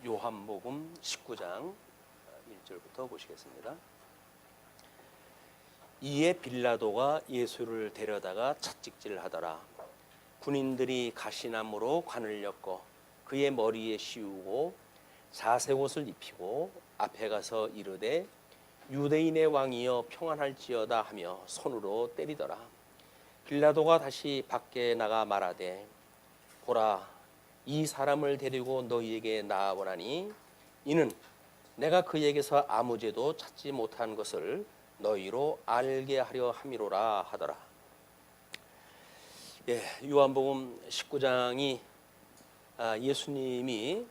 요한복음 19장 1절부터 보시겠습니다. 이에 빌라도가 예수를 데려다가 채찍질을 하더라. 군인들이 가시나무로 관을 엮어 그의 머리에 씌우고 자색옷을 입히고 앞에 가서 이르되 유대인의 왕이여 평안할지어다 하며 손으로 때리더라. 빌라도가 다시 밖에 나가 말하되 보라, 이 사람을 데리고 너희에게 나아오나니 이는 내가 그에게서 아무 죄도 찾지 못한 것을 너희로 알게 하려 함이로라 하더라. 요한복음 19장이 예수님이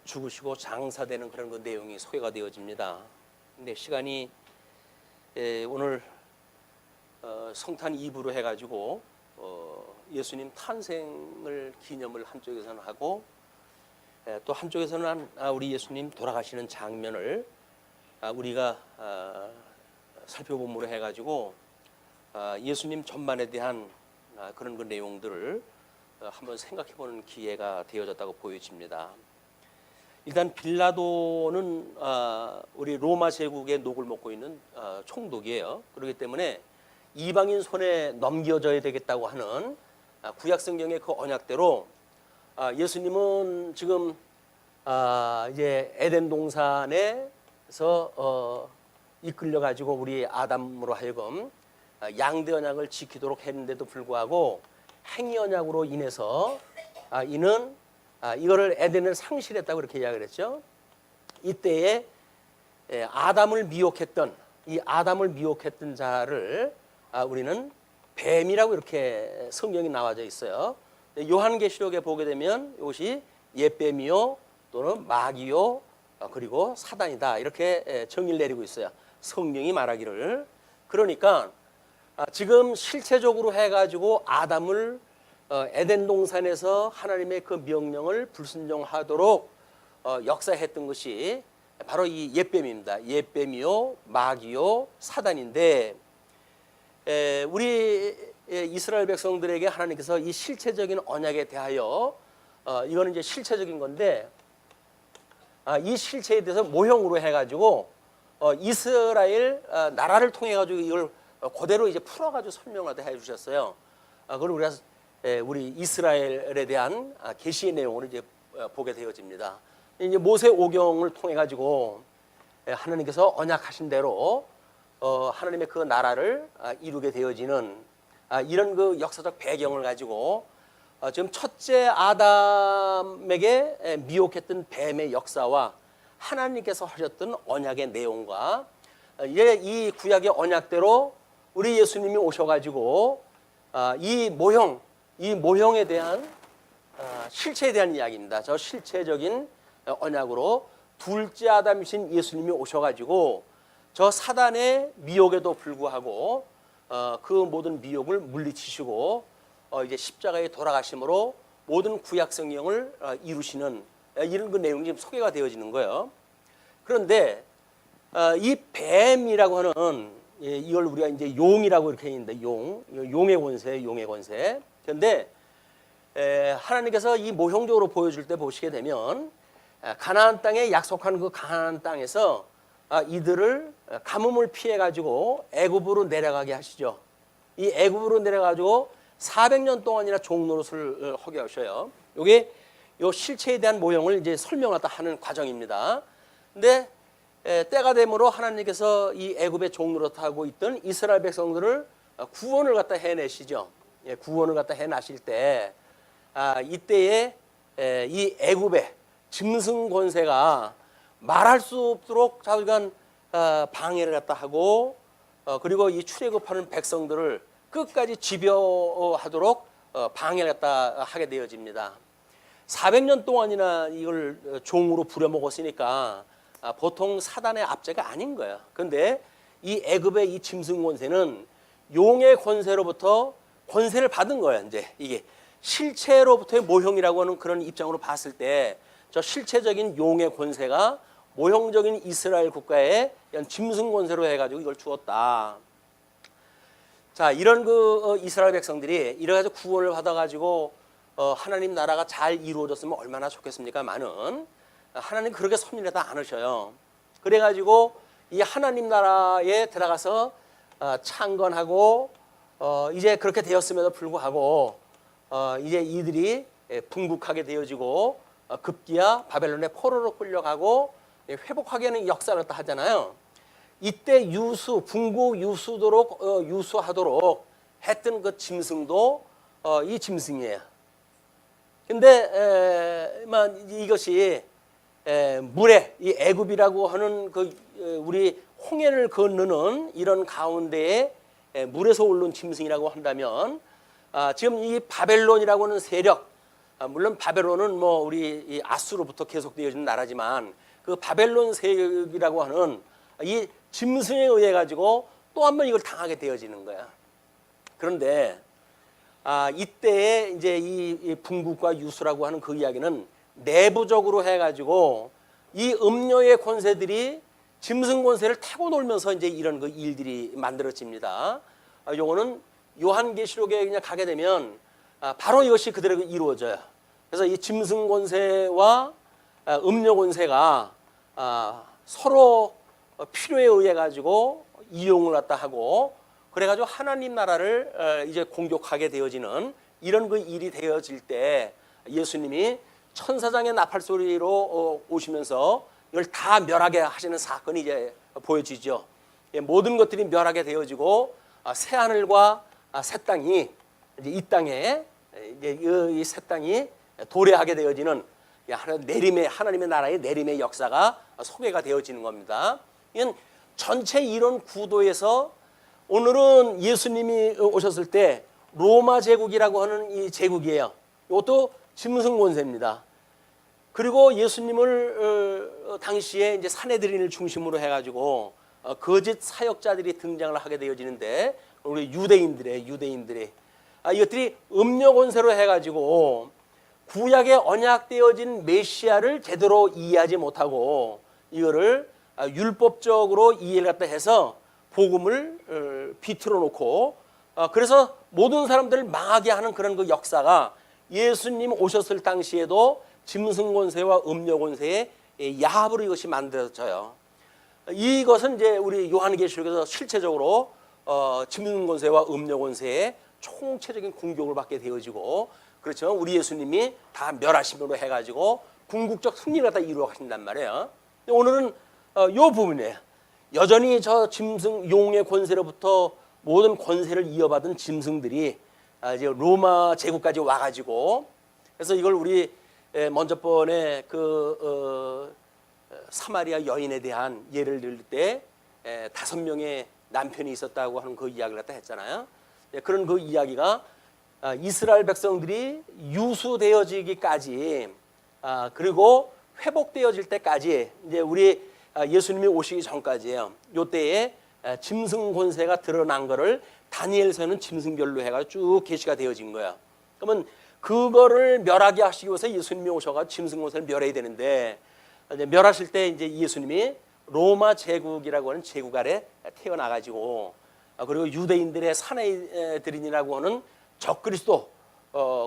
죽으시고 장사되는 그런 그 내용이 소개가 되어집니다. 근데 시간이 오늘 성탄 이브로 해가지고 예수님 탄생을 기념을 한쪽에서는 하고 또 한쪽에서는 우리 예수님 돌아가시는 장면을 우리가 살펴봄으로 해가지고 예수님 전반에 대한 그런 그 내용들을 한번 생각해보는 기회가 되어졌다고 보여집니다. 일단 빌라도는 우리 로마 제국의 녹을 먹고 있는 총독이에요. 그렇기 때문에 이방인 손에 넘겨져야 되겠다고 하는 구약성경의 그 언약대로 예수님은 지금 이제 에덴 동산에서 이끌려 가지고 우리 아담으로 하여금 양대 언약을 지키도록 했는데도 불구하고 행위 언약으로 인해서 이는 이거를 에덴을 상실했다고 그렇게 이야기를 했죠. 이때에 아담을 미혹했던 자를 우리는 뱀이라고 이렇게 성경이 나와져 있어요. 요한계시록에 보게 되면 이것이 옛뱀이요 또는 마귀요 그리고 사단이다 이렇게 정의를 내리고 있어요. 성령이 말하기를. 그러니까 지금 실체적으로 해가지고 아담을 에덴 동산에서 하나님의 그 명령을 불순종하도록 역사했던 것이 바로 이 옛뱀입니다. 옛뱀이요 마귀요 사단인데 우리 이스라엘 백성들에게 하나님께서 이 실체적인 언약에 대하여 이거는 이제 실체적인 건데 이 실체에 대해서 모형으로 해가지고 이스라엘 나라를 통해 가지고 이걸 그대로 이제 풀어가지고 설명하게 해주셨어요. 그걸 우리 이스라엘에 대한 계시의 내용을 이제 보게 되어집니다. 이제 모세 오경을 통해 가지고 하나님께서 언약하신 대로 하나님의 그 나라를 이루게 되어지는 이런 그 역사적 배경을 가지고 지금 첫째 아담에게 미혹했던 뱀의 역사와 하나님께서 하셨던 언약의 내용과 이 구약의 언약대로 우리 예수님이 오셔가지고 이 모형에 대한 실체에 대한 이야기입니다. 저 실체적인 언약으로 둘째 아담이신 예수님이 오셔가지고 저 사단의 미혹에도 불구하고 그 모든 미혹을 물리치시고 이제 십자가에 돌아가심으로 모든 구약 성경을 이루시는 이런 그 내용이 지금 소개가 되어지는 거예요. 그런데 이 뱀이라고 하는 이걸 우리가 이제 용이라고 이렇게 했는데 용의 권세. 그런데 하나님께서 이 모형적으로 보여줄 때 보시게 되면 가나안 땅에 약속한 그 가나안 땅에서 이들을 가뭄을 피해 가지고 애굽으로 내려가게 하시죠. 이 애굽으로 내려가지고 400년 동안이나 종노릇을 하게 하셔요. 이게 요 실체에 대한 모형을 이제 설명하다 하는 과정입니다. 근데 때가 되므로 하나님께서 이 애굽에 종노릇하고 있던 이스라엘 백성들을 구원을 갖다 해내시죠. 구원을 갖다 해나실 때 이때에 이 애굽의 짐승 권세가 말할 수 없도록 자기가 방해를 갖다 하고 그리고 이 출애굽하는 백성들을 끝까지 지배하도록 방해를 갖다 하게 되어집니다. 400년 동안이나 이걸 종으로 부려먹었으니까 보통 사단의 압제가 아닌 거야. 그런데 이 애굽의 이 짐승 권세는 용의 권세로부터 권세를 받은 거야. 이제 이게 실체로부터의 모형이라고 하는 그런 입장으로 봤을 때 저 실체적인 용의 권세가 모형적인 이스라엘 국가의 짐승 권세로 해가지고 이걸 주었다. 자, 이런 그 이스라엘 백성들이 이래가지고 구원을 받아가지고 하나님 나라가 잘 이루어졌으면 얼마나 좋겠습니까? 많은 하나님 그렇게 섭리하지 않으셔요. 그래가지고 이 하나님 나라에 들어가서 창건하고 이제 그렇게 되었음에도 불구하고 이제 이들이 분국하게 되어지고 급기야 바벨론의 포로로 끌려가고 회복하게 하는 역사를 또 하잖아요. 이때 분국 유수하도록 했던 그 짐승도 이 짐승이에요. 근데 이것이 물에 이 애굽이라고 하는 그 우리 홍해를 건너는 이런 가운데에 물에서 오른 짐승이라고 한다면 지금 이 바벨론이라고 하는 세력, 물론 바벨론은 뭐 우리 이 아수로부터 계속되어진 나라지만 그 바벨론 세력이라고 하는 이 짐승에 의해 가지고 또 한 번 이걸 당하게 되어지는 거야. 그런데 이때에 이제 이 분국과 유수라고 하는 그 이야기는 내부적으로 해가지고 이 음료의 권세들이 짐승 권세를 타고 놀면서 이제 이런 그 일들이 만들어집니다. 요거는 요한계시록에 그냥 가게 되면 바로 이것이 그대로 이루어져요. 그래서 이 짐승 권세와 음료 권세가 서로 필요에 의해 가지고 이용을 갖다 하고 그래가지고 하나님 나라를 이제 공격하게 되어지는 이런 그 일이 되어질 때 예수님이 천사장의 나팔 소리로 오시면서 이걸 다 멸하게 하시는 사건이 이제 보여지죠. 모든 것들이 멸하게 되어지고 새 하늘과 새 땅이 이제 이 땅에 이제 이 새 땅이 도래하게 되어지는 하나님의 나라의 내림의 역사가 소개가 되어지는 겁니다. 이건 전체 이런 구도에서 오늘은 예수님이 오셨을 때 로마 제국이라고 하는 이 제국이에요. 이것도 짐승 권세입니다. 그리고 예수님을 당시에 이제 사내들인을 중심으로 해가지고 거짓 사역자들이 등장을 하게 되어지는데 우리 유대인들의 이것들이 음료 권세로 해가지고 구약에 언약되어진 메시아를 제대로 이해하지 못하고 이거를 율법적으로 이해를 갖다 해서 복음을 비틀어 놓고 그래서 모든 사람들을 망하게 하는 그런 그 역사가 예수님 오셨을 당시에도 짐승 권세와 음료 권세의 야합으로 이것이 만들어져요. 이것은 이제 우리 요한계시록에서 실체적으로 짐승 권세와 음료 권세의 총체적인 공격을 받게 되어지고 그렇죠. 우리 예수님이 다 멸하심으로 해가지고 궁극적 승리를 다 이루어 가신단 말이에요. 오늘은 요 부분이에요. 여전히 저 짐승 용의 권세로부터 모든 권세를 이어받은 짐승들이 이제 로마 제국까지 와가지고 그래서 이걸 우리 먼저 번에 그 사마리아 여인에 대한 예를 들 때 5명의 남편이 있었다고 하는 그 이야기를 갖다 했잖아요. 그런 그 이야기가 이스라엘 백성들이 유수되어지기까지 그리고 회복되어질 때까지 이제 우리 예수님이 오시기 전까지예요. 요때에 짐승 권세가 드러난 거를 다니엘서는 짐승별로 해가지고 쭉 계시가 되어진 거야. 그러면 그거를 멸하게 하시기 위해서 예수님이 오셔가 짐승 권세를 멸해야 되는데 이제 멸하실 때 이제 예수님이 로마 제국이라고 하는 제국 아래 태어나가지고 그리고 유대인들의 사내들인이라고 하는 적그리스도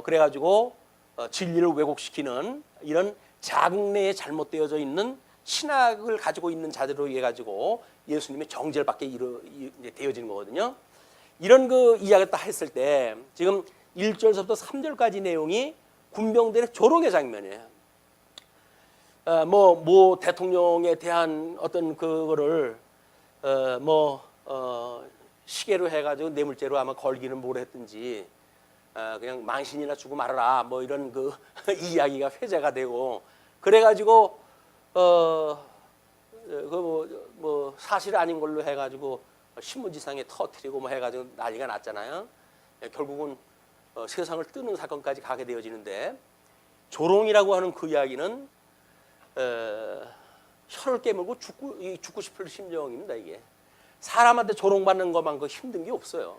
그래가지고 진리를 왜곡시키는 이런 자국 내에 잘못되어져 있는 신학을 가지고 있는 자들로 해 가지고 예수님의 정죄를 받게 되어지는 거거든요. 이런 그 이야기를 딱 했을 때 지금 1절부터 3절까지 내용이 군병들의 조롱의 장면이에요. 뭐 대통령에 대한 어떤 그거를 시계로 해가지고 뇌물죄로 아마 걸기는 뭘 했든지 그냥 망신이나 주고 말아라 뭐 이런 그 이야기가 회자가 되고 그래가지고 사실 아닌 걸로 해가지고 신문지상에 터뜨리고 뭐 해가지고 난리가 났잖아요. 결국은 세상을 뜨는 사건까지 가게 되어지는데 조롱이라고 하는 그 이야기는 혀를 깨물고 죽고 싶을 심정입니다. 이게 사람한테 조롱받는 것만큼 힘든 게 없어요.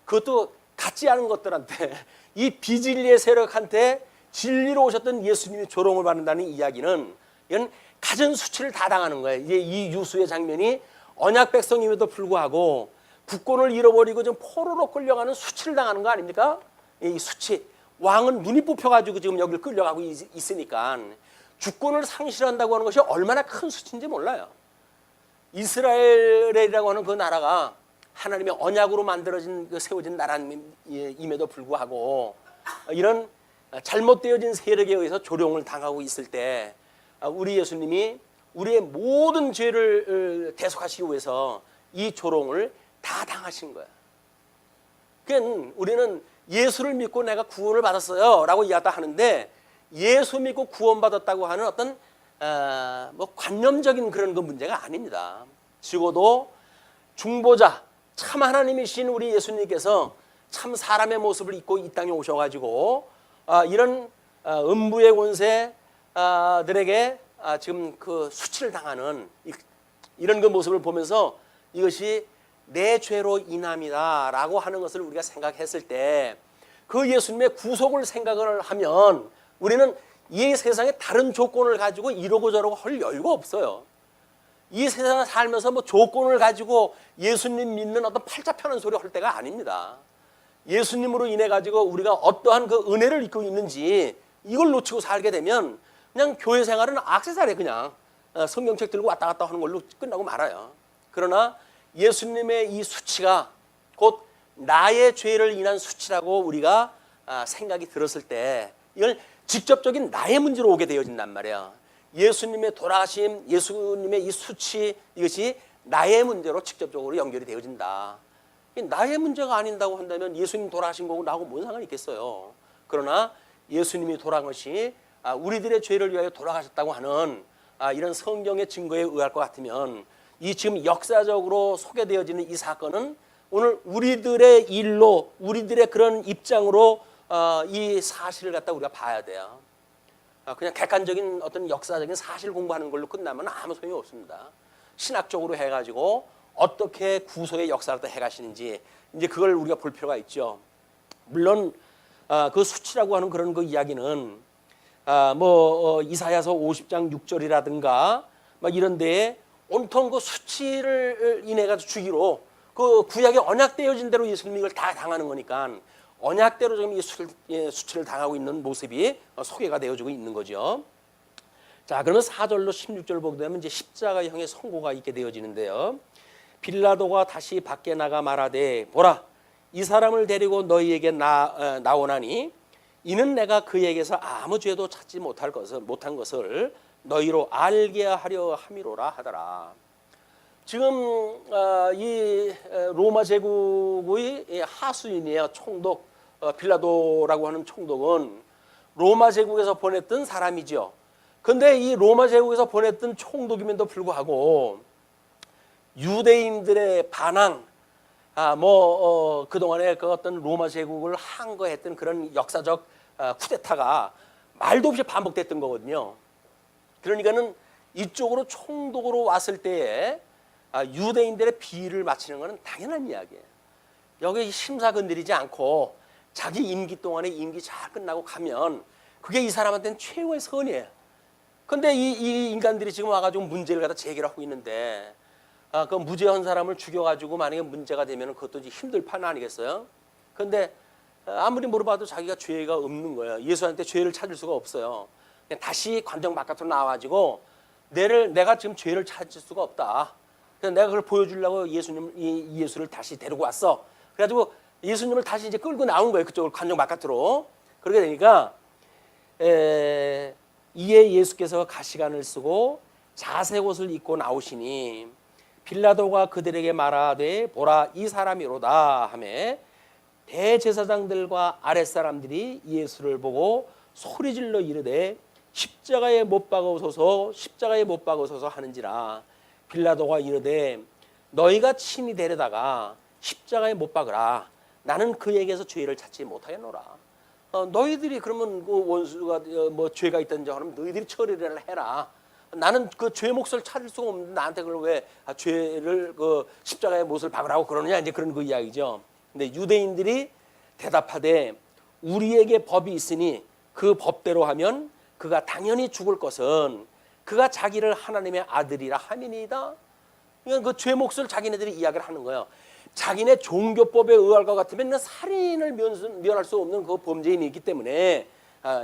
그것도 같지 않은 것들한테 이 비진리의 세력한테 진리로 오셨던 예수님이 조롱을 받는다는 이야기는 이건 갖은 수치를 다 당하는 거예요. 이제 이 유수의 장면이 언약 백성임에도 불구하고 국권을 잃어버리고 좀 포로로 끌려가는 수치를 당하는 거 아닙니까? 이 수치 왕은 눈이 뽑혀가지고 지금 여기를 끌려가고 있으니까 주권을 상실한다고 하는 것이 얼마나 큰 수치인지 몰라요. 이스라엘이라고 하는 그 나라가 하나님의 언약으로 만들어진 그 세워진 나라임에도 불구하고 이런 잘못되어진 세력에 의해서 조롱을 당하고 있을 때 우리 예수님이 우리의 모든 죄를 대속하시기 위해서 이 조롱을 다 당하신 거야. 그러니까 우리는 예수를 믿고 내가 구원을 받았어요 라고 이야기하다 하는데, 예수 믿고 구원받았다고 하는 어떤 뭐 관념적인 그런 그 문제가 아닙니다. 적어도 중보자 참 하나님이신 우리 예수님께서 참 사람의 모습을 입고 이 땅에 오셔가지고 이런 음부의 권세들에게 지금 그 수치를 당하는 이런 그 모습을 보면서 이것이 내 죄로 인함이다라고 하는 것을 우리가 생각했을 때, 그 예수님의 구속을 생각을 하면 우리는 이 세상에 다른 조건을 가지고 이러고 저러고 할 여유가 없어요. 이 세상을 살면서 뭐 조건을 가지고 예수님 믿는 어떤 팔자 펴는 소리 할 때가 아닙니다. 예수님으로 인해 가지고 우리가 어떠한 그 은혜를 입고 있는지 이걸 놓치고 살게 되면 그냥 교회 생활은 액세서리, 그냥 성경책 들고 왔다 갔다 하는 걸로 끝나고 말아요. 그러나 예수님의 이 수치가 곧 나의 죄를 인한 수치라고 우리가 생각이 들었을 때 이걸 직접적인 나의 문제로 오게 되어진단 말이에요. 예수님의 돌아가심, 예수님의 이 수치, 이것이 나의 문제로 직접적으로 연결이 되어진다. 나의 문제가 아닌다고 한다면 예수님 돌아가신 거고 나하고 뭔 상관이 있겠어요. 그러나 예수님이 돌아간 것이 우리들의 죄를 위하여 돌아가셨다고 하는 이런 성경의 증거에 의할 것 같으면, 이 지금 역사적으로 소개되어지는 이 사건은 오늘 우리들의 일로, 우리들의 그런 입장으로 이 사실을 갖다 우리가 봐야 돼요. 그냥 객관적인 어떤 역사적인 사실 공부하는 걸로 끝나면 아무 소용이 없습니다. 신학적으로 해가지고 어떻게 구속의 역사를 또 해가시는지 이제 그걸 우리가 볼 필요가 있죠. 물론 그 수치라고 하는 그런 그 이야기는 이사야서 50장 6절이라든가 막 이런 데에 온통 그 수치를 인해 가지고 주기로 그 구약에 언약되어진 대로 예수님이 이걸 다 당하는 거니까 언약대로 지금 이 수치를 당하고 있는 모습이 소개가 되어지고 있는 거죠. 자, 그러면 4절로 16절 보게 되면 이제 십자가형의 선고가 있게 되어지는데요. 빌라도가 다시 밖에 나가 말하되, 보라, 이 사람을 데리고 너희에게 나오나니 이는 내가 그에게서 아무 죄도 찾지 못한 것을 너희로 알게 하려 함이로라 하더라. 지금 이 로마 제국의 하수인이에요. 총독 빌라도라고 하는 총독은 로마 제국에서 보냈던 사람이죠. 그런데 이 로마 제국에서 보냈던 총독임에도 불구하고 유대인들의 반항, 그동안에 그 어떤 로마 제국을 항거했던 그런 역사적 쿠데타가 말도 없이 반복됐던 거거든요. 그러니까는 이쪽으로 총독으로 왔을 때에 유대인들의 비위를 맞추는 것은 당연한 이야기예요. 여기 심사 건드리지 않고 자기 임기 동안에 임기 잘 끝나고 가면 그게 이 사람한테는 최고의 선이에요. 그런데 이 인간들이 지금 와가지고 문제를 갖다 제기를 하고 있는데, 그 무죄한 사람을 죽여가지고 만약에 문제가 되면 그것도 힘들 판 아니겠어요? 그런데 아무리 물어봐도 자기가 죄가 없는 거예요. 예수한테 죄를 찾을 수가 없어요. 그냥 다시 관정 바깥으로 나와가지고 내가 지금 죄를 찾을 수가 없다. 그래서 내가 그걸 보여주려고 예수를 다시 데리고 왔어. 그래가지고 예수님을 다시 이제 끌고 나온 거예요. 그쪽을 관정 바깥으로. 그러게 되니까 이에 예수께서 가시관을 쓰고 자색 옷을 입고 나오시니 빌라도가 그들에게 말하되, 보라, 이 사람이로다 하매 대제사장들과 아랫사람들이 예수를 보고 소리질러 이르되, 십자가에 못 박으소서, 십자가에 못 박으소서 하는지라. 빌라도가 이르되, 너희가 친히 데려다가 십자가에 못 박으라. 나는 그에게서 죄를 찾지 못하겠노라. 너희들이 그러면 그 원수가 죄가 있든지 하면 너희들이 처리를 해라. 나는 그 죄 몫을 찾을 수가 없는데 나한테 그걸 왜 죄를 그 십자가의 못을 박으라고 그러느냐, 이제 그런 그 이야기죠. 근데 유대인들이 대답하되, 우리에게 법이 있으니 그 법대로 하면 그가 당연히 죽을 것은 그가 자기를 하나님의 아들이라 함이니이다. 그러니까 그 죄 몫을 자기네들이 이야기를 하는 거예요. 자기네 종교법에 의할 것 같으면 살인을 면할 수 없는 그 범죄인이 있기 때문에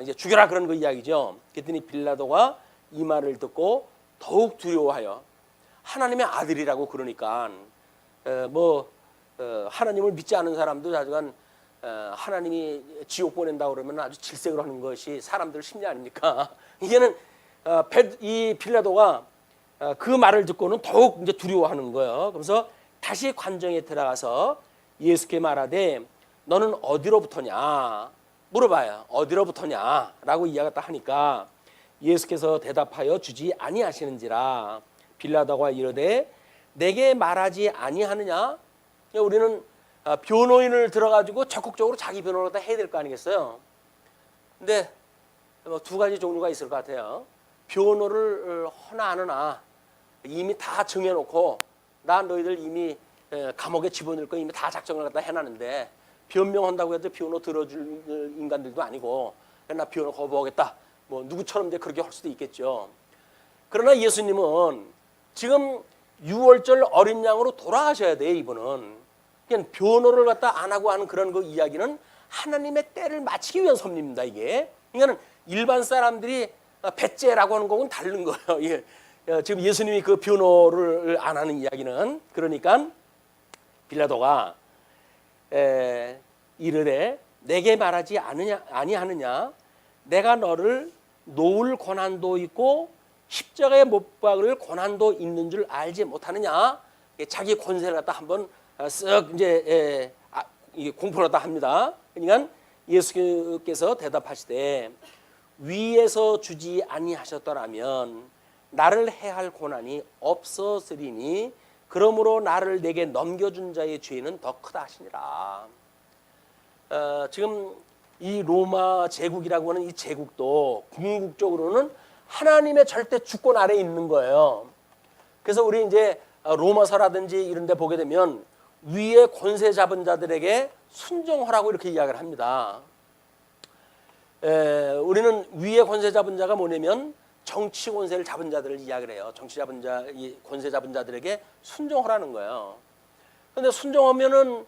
이제 죽여라 그런 그 이야기죠. 그랬더니 빌라도가 이 말을 듣고 더욱 두려워하여 하나님의 아들이라고 그러니까 하나님을 믿지 않은 사람도 하여간 하나님이 지옥 보낸다 그러면 아주 질색을 하는 것이 사람들 심리 아닙니까? 이게는 이 빌라도가 그 말을 듣고는 더욱 이제 두려워하는 거예요. 그래서 다시 관정에 들어가서 예수께 말하되 너는 어디로부터냐 물어봐요. 어디로부터냐라고 이야기했다 하니까 예수께서 대답하여 주지 아니하시는지라. 빌라도가 이르되 내게 말하지 아니하느냐. 우리는 변호인을 들어가지고 적극적으로 자기 변호를 다 해야 될 거 아니겠어요. 근데 두 가지 종류가 있을 것 같아요. 변호를 허나 안 하나 이미 다 정해놓고 나 너희들 이미 감옥에 집어넣을 거 이미 다 작정을 갖다 해놨는데 변명한다고 해도 변호 들어줄 인간들도 아니고 나 변호 거부하겠다 뭐 누구처럼 이제 그렇게 할 수도 있겠죠. 그러나 예수님은 지금 6월절 어린 양으로 돌아가셔야 돼요. 이분은 그냥 변호를 갖다 안 하고 하는 그런 그 이야기는 하나님의 때를 마치기 위한 섭리입니다. 이게 그러니까 일반 사람들이 배째라고 하는 거는 다른 거예요. 예. 지금 예수님이 그 변호를 안 하는 이야기는 그러니까 빌라도가 이르되 내게 말하지 아니하느냐 내가 너를 놓을 권한도 있고 십자가에 못 박을 권한도 있는 줄 알지 못하느냐. 자기 권세를 갖다 한번 쓱 이제 공포를 갖다 합니다. 그러니까 예수께서 대답하시되 위에서 주지 아니하셨더라면 나를 해할 권한이 없었으리니 그러므로 나를 내게 넘겨준 자의 죄는 더 크다 하시니라. 지금 이 로마 제국이라고 하는 이 제국도 궁극적으로는 하나님의 절대 주권 아래에 있는 거예요. 그래서 우리 이제 로마서라든지 이런 데 보게 되면 위에 권세 잡은 자들에게 순종하라고 이렇게 이야기를 합니다. 우리는 위에 권세 잡은 자가 뭐냐면 정치 권세를 잡은 자들을 이야기를 해요. 정치 잡은 자, 이 권세 잡은 자들에게 순종하라는 거예요. 그런데 순종하면은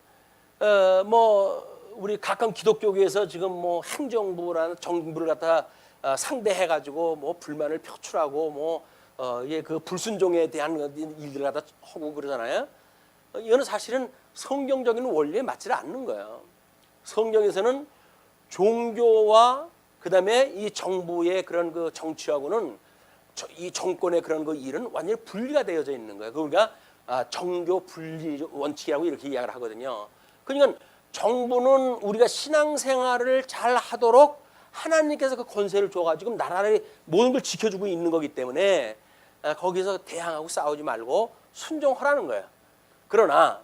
우리 가끔 기독교계에서 지금 뭐 행정부라는 정부를 갖다 상대해가지고 뭐 불만을 표출하고 그 불순종에 대한 일들을 갖다 하고 그러잖아요. 이거는 사실은 성경적인 원리에 맞지 않는 거예요. 성경에서는 종교와 그다음에 이 정부의 그런 그 정치하고는 이 정권의 그런 그 일은 완전히 분리가 되어져 있는 거예요. 그러니까 정교 분리 원칙이라고 이렇게 이야기를 하거든요. 그러니까 정부는 우리가 신앙생활을 잘 하도록 하나님께서 그 권세를 줘가지고 나라의 모든 걸 지켜주고 있는 거기 때문에 거기서 대항하고 싸우지 말고 순종하라는 거예요. 그러나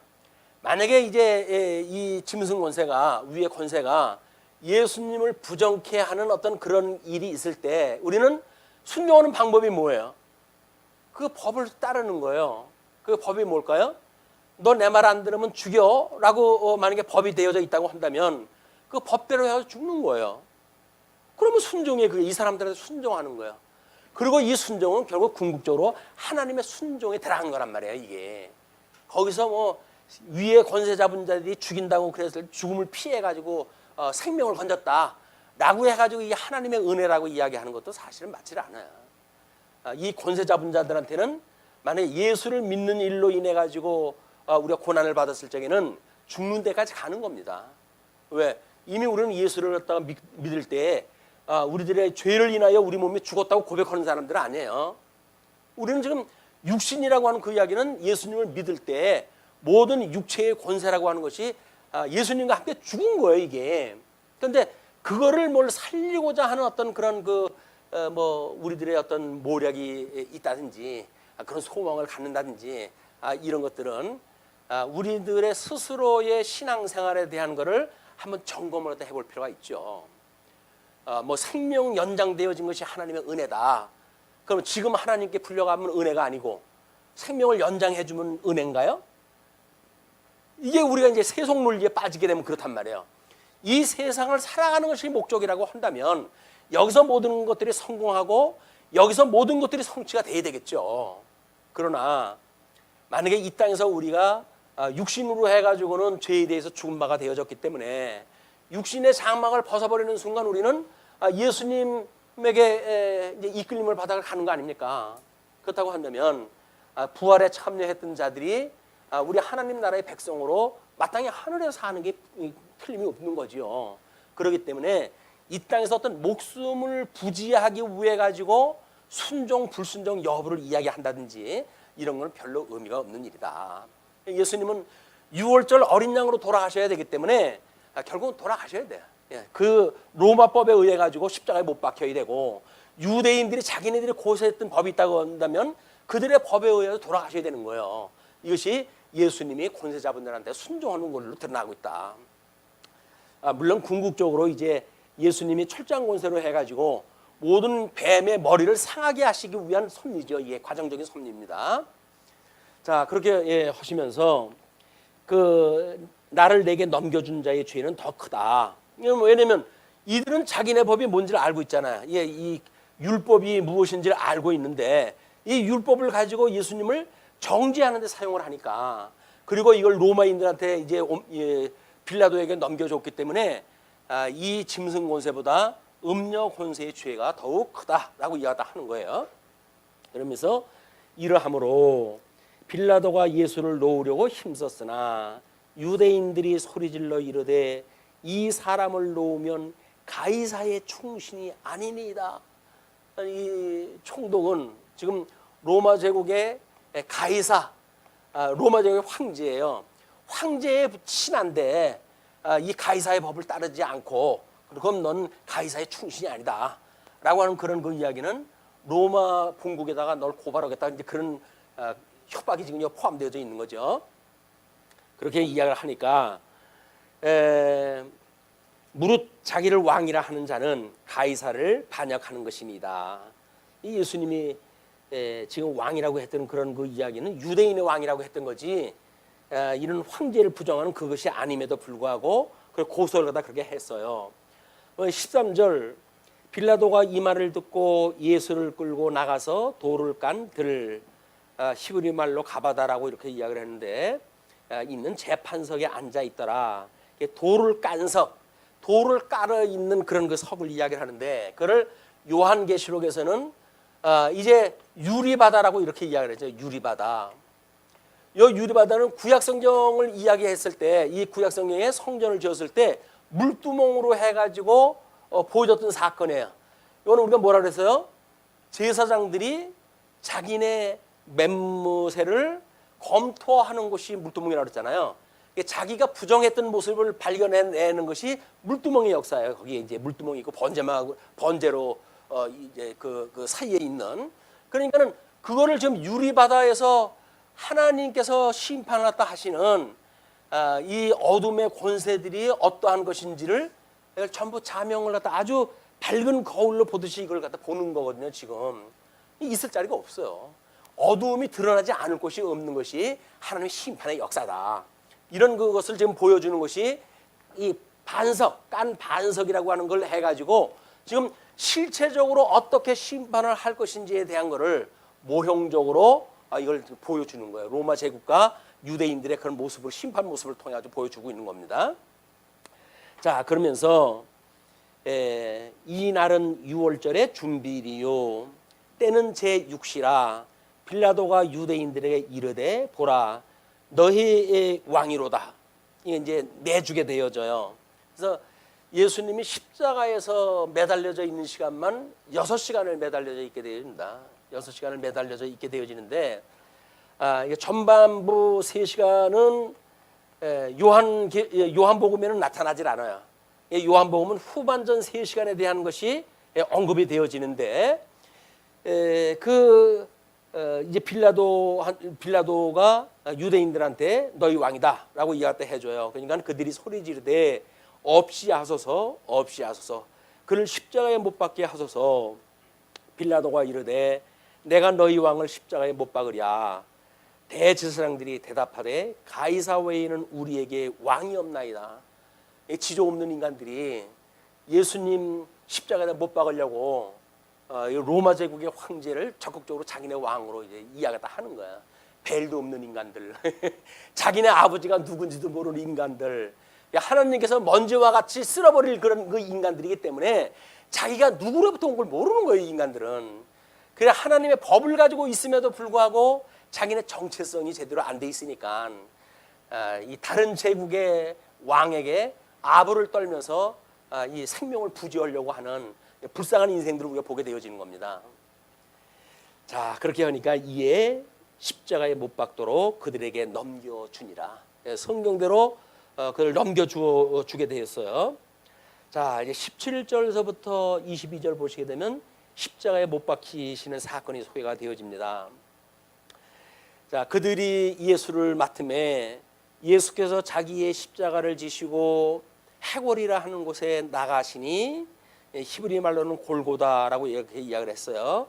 만약에 이제 이 짐승 권세가 위의 권세가 예수님을 부정케 하는 어떤 그런 일이 있을 때 우리는 순종하는 방법이 뭐예요? 그 법을 따르는 거예요. 그 법이 뭘까요? 너 내 말 안 들으면 죽여라고 만약에 법이 되어져 있다고 한다면 그 법대로 해서 죽는 거예요. 그러면 순종에 이 사람들한테 순종하는 거예요. 그리고 이 순종은 결국 궁극적으로 하나님의 순종에 들어간 거란 말이에요. 이게 거기서 뭐 위에 권세 잡은 자들이 죽인다고 그래서 죽음을 피해 가지고 생명을 건졌다라고 해가지고 이 하나님의 은혜라고 이야기하는 것도 사실은 맞지 않아요. 이 권세 잡은 자들한테는 만약에 예수를 믿는 일로 인해 가지고 우리가 고난을 받았을 적에는 죽는 데까지 가는 겁니다. 왜? 이미 우리는 예수를 갖다가 믿을 때 우리들의 죄를 인하여 우리 몸이 죽었다고 고백하는 사람들은 아니에요. 우리는 지금 육신이라고 하는 그 이야기는 예수님을 믿을 때 모든 육체의 권세라고 하는 것이 예수님과 함께 죽은 거예요, 이게. 그런데 그거를 뭘 살리고자 하는 어떤 그런 우리들의 어떤 모략이 있다든지 그런 소망을 갖는다든지 이런 것들은 우리들의 스스로의 신앙생활에 대한 거를 한번 점검을 해볼 필요가 있죠. 생명 연장되어진 것이 하나님의 은혜다. 그럼 지금 하나님께 불려가면 은혜가 아니고 생명을 연장해주면 은혜인가요? 이게 우리가 이제 세속 논리에 빠지게 되면 그렇단 말이에요. 이 세상을 살아가는 것이 목적이라고 한다면 여기서 모든 것들이 성공하고 여기서 모든 것들이 성취가 돼야 되겠죠. 그러나 만약에 이 땅에서 우리가 육신으로 해가지고는 죄에 대해서 죽은 바가 되어졌기 때문에 육신의 장막을 벗어버리는 순간 우리는 예수님에게 이제 이끌림을 받아 가는 거 아닙니까? 그렇다고 한다면 부활에 참여했던 자들이 우리 하나님 나라의 백성으로 마땅히 하늘에서 사는 게 틀림이 없는 거지요. 그렇기 때문에 이 땅에서 어떤 목숨을 부지하기 위해 가지고 순종 불순종 여부를 이야기한다든지 이런 건 별로 의미가 없는 일이다. 예수님은 6월절 어린 양으로 돌아가셔야 되기 때문에 결국은 돌아가셔야 돼요. 그 로마법에 의해 가지고 십자가에 못 박혀야 되고, 유대인들이 자기네들이 고수했던 법이 있다고 한다면 그들의 법에 의해서 돌아가셔야 되는 거예요. 이것이 예수님이 권세 잡은들한테 순종하는 걸로 드러나고 있다. 물론 궁극적으로 이제 예수님이 철저한 권세로 해가지고 모든 뱀의 머리를 상하게 하시기 위한 섭리죠. 이게 과정적인 섭리입니다. 자, 그렇게 하시면서 그 나를 내게 넘겨준 자의 죄는 더 크다. 왜냐면 이들은 자기네 법이 뭔지를 알고 있잖아요. 이 율법이 무엇인지를 알고 있는데 이 율법을 가지고 예수님을 정죄하는 데 사용을 하니까, 그리고 이걸 로마인들한테 이제 빌라도에게 넘겨줬기 때문에 이 짐승 권세보다 음녀 권세의 죄가 더욱 크다라고 이야기하는 거예요. 그러면서 이러함으로 빌라도가 예수를 놓으려고 힘썼으나 유대인들이 소리질러 이르되 이 사람을 놓으면 가이사의 충신이 아니니이다. 이 총독은 지금 로마 제국의 가이사, 로마 제국의 황제예요. 황제의 신한데 이 가이사의 법을 따르지 않고 그럼 넌 가이사의 충신이 아니다 라고 하는 그런 그 이야기는 로마 본국에다가 널 고발하겠다, 이제 그런 협박이 지금 포함되어 있는 거죠. 그렇게 이야기를 하니까 무릇 자기를 왕이라 하는 자는 가이사를 반역하는 것이니다. 이 예수님이 지금 왕이라고 했던 그런 그 이야기는 유대인의 왕이라고 했던 거지, 이런 황제를 부정하는 그것이 아님에도 불구하고 고소를 갖다 그렇게 했어요. 13절, 빌라도가 이 말을 듣고 예수를 끌고 나가서 돌을 깐 들, 히브리 말로 가바다라고 이렇게 이야기를 했는데, 있는 재판석에 앉아 있더라. 돌을 깐 석, 돌을 깔아 있는 그런 그 석을 이야기를 하는데, 그를 요한계시록에서는 이제 유리바다라고 이렇게 이야기를 했죠. 유리바다. 이 유리바다는 구약성경을 이야기했을 때, 이 구약성경에 성전을 지었을 때 물두멍으로 해가지고 보여줬던 사건이에요. 이거는 우리가 뭐라 그랬어요? 제사장들이 자기네 맹무새를 검토하는 것이 물두멍이라고 그랬잖아요. 자기가 부정했던 모습을 발견해내는 것이 물두멍의 역사예요. 거기에 이제 물두멍이 있고 번제로 이제 그 사이에 있는, 그러니까는 그거를 지금 유리바다에서 하나님께서 심판하다 하시는 이 어둠의 권세들이 어떠한 것인지를 전부 자명을 갖다 아주 밝은 거울로 보듯이 이걸 갖다 보는 거거든요. 지금 있을 자리가 없어요. 어두움이 드러나지 않을 곳이 없는 것이 하나님의 심판의 역사다. 이런 그것을 지금 보여주는 것이 이 반석, 깐 반석이라고 하는 걸 해가지고 지금 실체적으로 어떻게 심판을 할 것인지에 대한 것을 모형적으로 이걸 보여주는 거예요. 로마 제국과 유대인들의 그런 모습을, 심판 모습을 통해 아주 보여주고 있는 겁니다. 자, 그러면서 이 날은 6월절의 준비일이요 때는 제6시라 빌라도가 유대인들에게 이르되 보라 너희의 왕이로다. 이게 이제 내주게 되어져요. 그래서 예수님이 십자가에서 매달려져 있는 시간만 6시간을 매달려져 있게 되어집니다. 6시간을 매달려져 있게 되어지는데, 전반부 3시간은 요한복음에는 나타나질 않아요. 요한복음은 후반전 3시간에 대한 것이 언급이 되어지는데, 이제 빌라도가 유대인들한테 너희 왕이다라고 이야기 해줘요. 그러니까 그들이 소리 지르되 없이 하소서, 없이 하소서, 그를 십자가에 못 박게 하소서. 빌라도가 이르되 내가 너희 왕을 십자가에 못 박으랴. 대제사장들이 대답하되 가이사 외에는 우리에게 왕이 없나이다. 지조 없는 인간들이 예수님 십자가에 못 박으려고 로마 제국의 황제를 적극적으로 자기네 왕으로 이제 이야기다 하는 거야. 벨도 없는 인간들, 자기네 아버지가 누군지도 모르는 인간들, 하나님께서 먼지와 같이 쓸어버릴 그런 그 인간들이기 때문에 자기가 누구로부터 온 걸 모르는 거예요, 인간들은. 그래 하나님의 법을 가지고 있음에도 불구하고 자기네 정체성이 제대로 안 돼 있으니까 이 다른 제국의 왕에게 아부를 떨면서 이 생명을 부지하려고 하는 불쌍한 인생들을 우리가 보게 되어지는 겁니다. 자, 그렇게 하니까 이에 십자가에 못 박도록 그들에게 넘겨주니라. 성경대로 그걸 넘겨주게 되었어요. 자, 이제 17절서부터 22절 보시게 되면 십자가에 못 박히시는 사건이 소개가 되어집니다. 자, 그들이 예수를 맡음에 예수께서 자기의 십자가를 지시고 해골이라 하는 곳에 나가시니 히브리 말로는 골고다라고 이렇게 이야기를 했어요.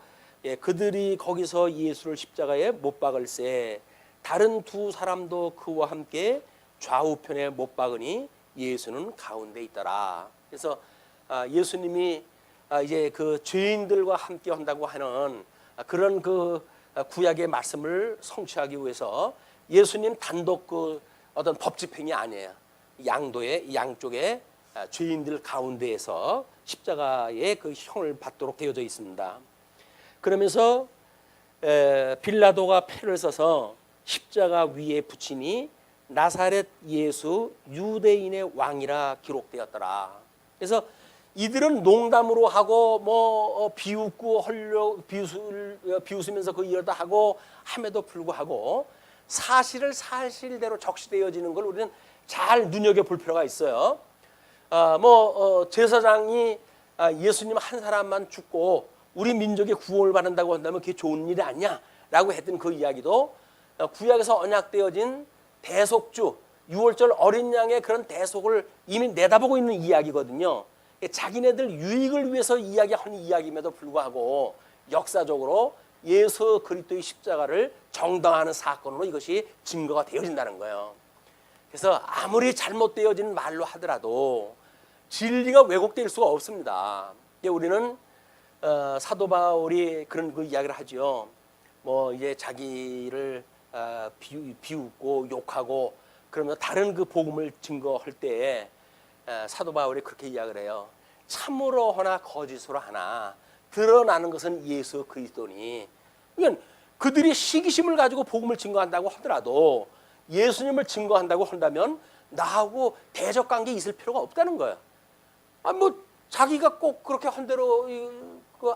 그들이 거기서 예수를 십자가에 못 박을새 다른 두 사람도 그와 함께 좌우편에 못 박으니 예수는 가운데 있더라. 그래서 예수님이 이제 그 죄인들과 함께 한다고 하는 그런 그 구약의 말씀을 성취하기 위해서 예수님 단독 그 어떤 법 집행이 아니에요. 양도의 양쪽에 죄인들 가운데에서 십자가의 그 형을 받도록 되어져 있습니다. 그러면서 빌라도가 패를 써서 십자가 위에 붙이니 나사렛 예수 유대인의 왕이라 기록되었더라. 그래서 이들은 농담으로 하고 뭐 비웃고 비웃으면서 그 이러다 하고 함에도 불구하고 사실을 사실대로 적시되어지는 걸 우리는 잘 눈여겨 볼 필요가 있어요. 제사장이 예수님 한 사람만 죽고 우리 민족의 구원을 받는다고 한다면 그게 좋은 일이 아니냐라고 했던 그 이야기도 구약에서 언약되어진 대속주 유월절 어린 양의 그런 대속을 이미 내다보고 있는 이야기거든요. 자기네들 유익을 위해서 이야기하는 이야기임에도 불구하고 역사적으로 예수 그리스도의 십자가를 정당화하는 사건으로 이것이 증거가 되어진다는 거예요. 그래서 아무리 잘못되어진 말로 하더라도 진리가 왜곡될 수가 없습니다. 우리는 사도 바울이 그런 그 이야기를 하죠. 이제 자기를 비웃고 욕하고 그러면 다른 그 복음을 증거할 때에 사도 바울이 그렇게 이야기를 해요. 참으로 하나 거짓으로 하나 드러나는 것은 예수 그리스도니. 그러니까 그들이 시기심을 가지고 복음을 증거한다고 하더라도 예수님을 증거한다고 한다면 나하고 대적관계 있을 필요가 없다는 거예요. 자기가 꼭 그렇게 한 대로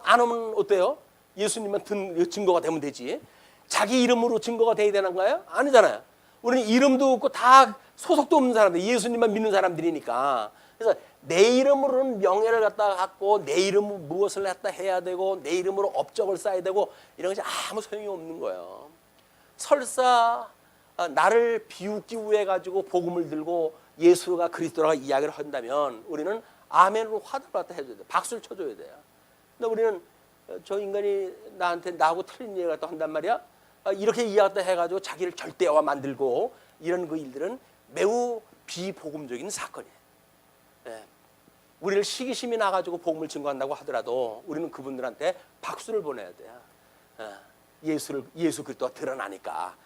안 하면 어때요? 예수님만 증거가 되면 되지. 자기 이름으로 증거가 돼야 되는 거예요? 아니잖아요. 우리는 이름도 없고 다 소속도 없는 사람들, 예수님만 믿는 사람들이니까. 그래서 내 이름으로는 명예를 갖고 내 이름으로 무엇을 해야 되고 내 이름으로 업적을 쌓아야 되고 이런 것이 아무 소용이 없는 거예요. 설사 나를 비웃기 위해 가지고 복음을 들고 예수가 그리스도라고 이야기를 한다면 우리는 아멘으로 화답을 갖다 해줘야 돼요. 박수를 쳐줘야 돼요. 근데 우리는 저 인간이 나하고 틀린 얘기를 갖다 한단 말이야. 이렇게 이야기 해가지고 자기를 절대화 만들고 이런 그 일들은 매우 비복음적인 사건이에요. 우리를 시기심이 나가지고 복음을 증거한다고 하더라도 우리는 그분들한테 박수를 보내야 돼요. 예수 그리스도가 드러나니까,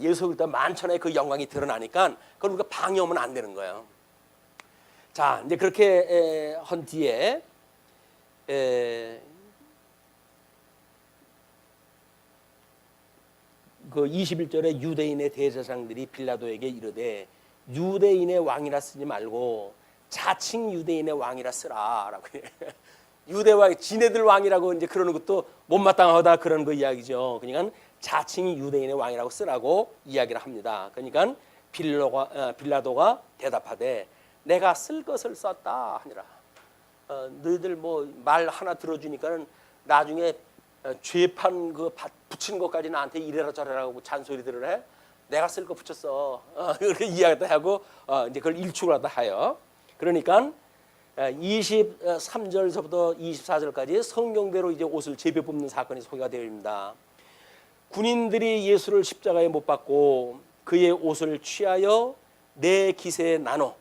예수 그리스도 만천하의 그 영광이 드러나니까 그걸 우리가 방해하면 안 되는 거예요. 자, 이제 그렇게 한 뒤에 그 21절에 유대인의 대제사장들이 빌라도에게 이르되 유대인의 왕이라 쓰지 말고 자칭 유대인의 왕이라 쓰라라고. 유대 왕, 지네들 왕이라고 이제 그러는 것도 못마땅하다 그런 거 이야기죠. 그러니까 자칭 유대인의 왕이라고 쓰라고 이야기를 합니다. 그러니까 빌라도가 대답하되 내가 쓸 것을 썼다 하니라. 너희들 말 하나 들어주니까는 나중에 죄판 그 붙이는 것까지 나한테 이래라 저래라고 잔소리들을 해. 내가 쓸 거 붙였어. 그렇게 이야기도 하고 이제 그걸 일축을 하다 하여. 그러니까 23절서부터 24절까지 성경대로 이제 옷을 제비 뽑는 사건이 소개가 되어집니다. 군인들이 예수를 십자가에 못 박고 그의 옷을 취하여 네 깃에 나눠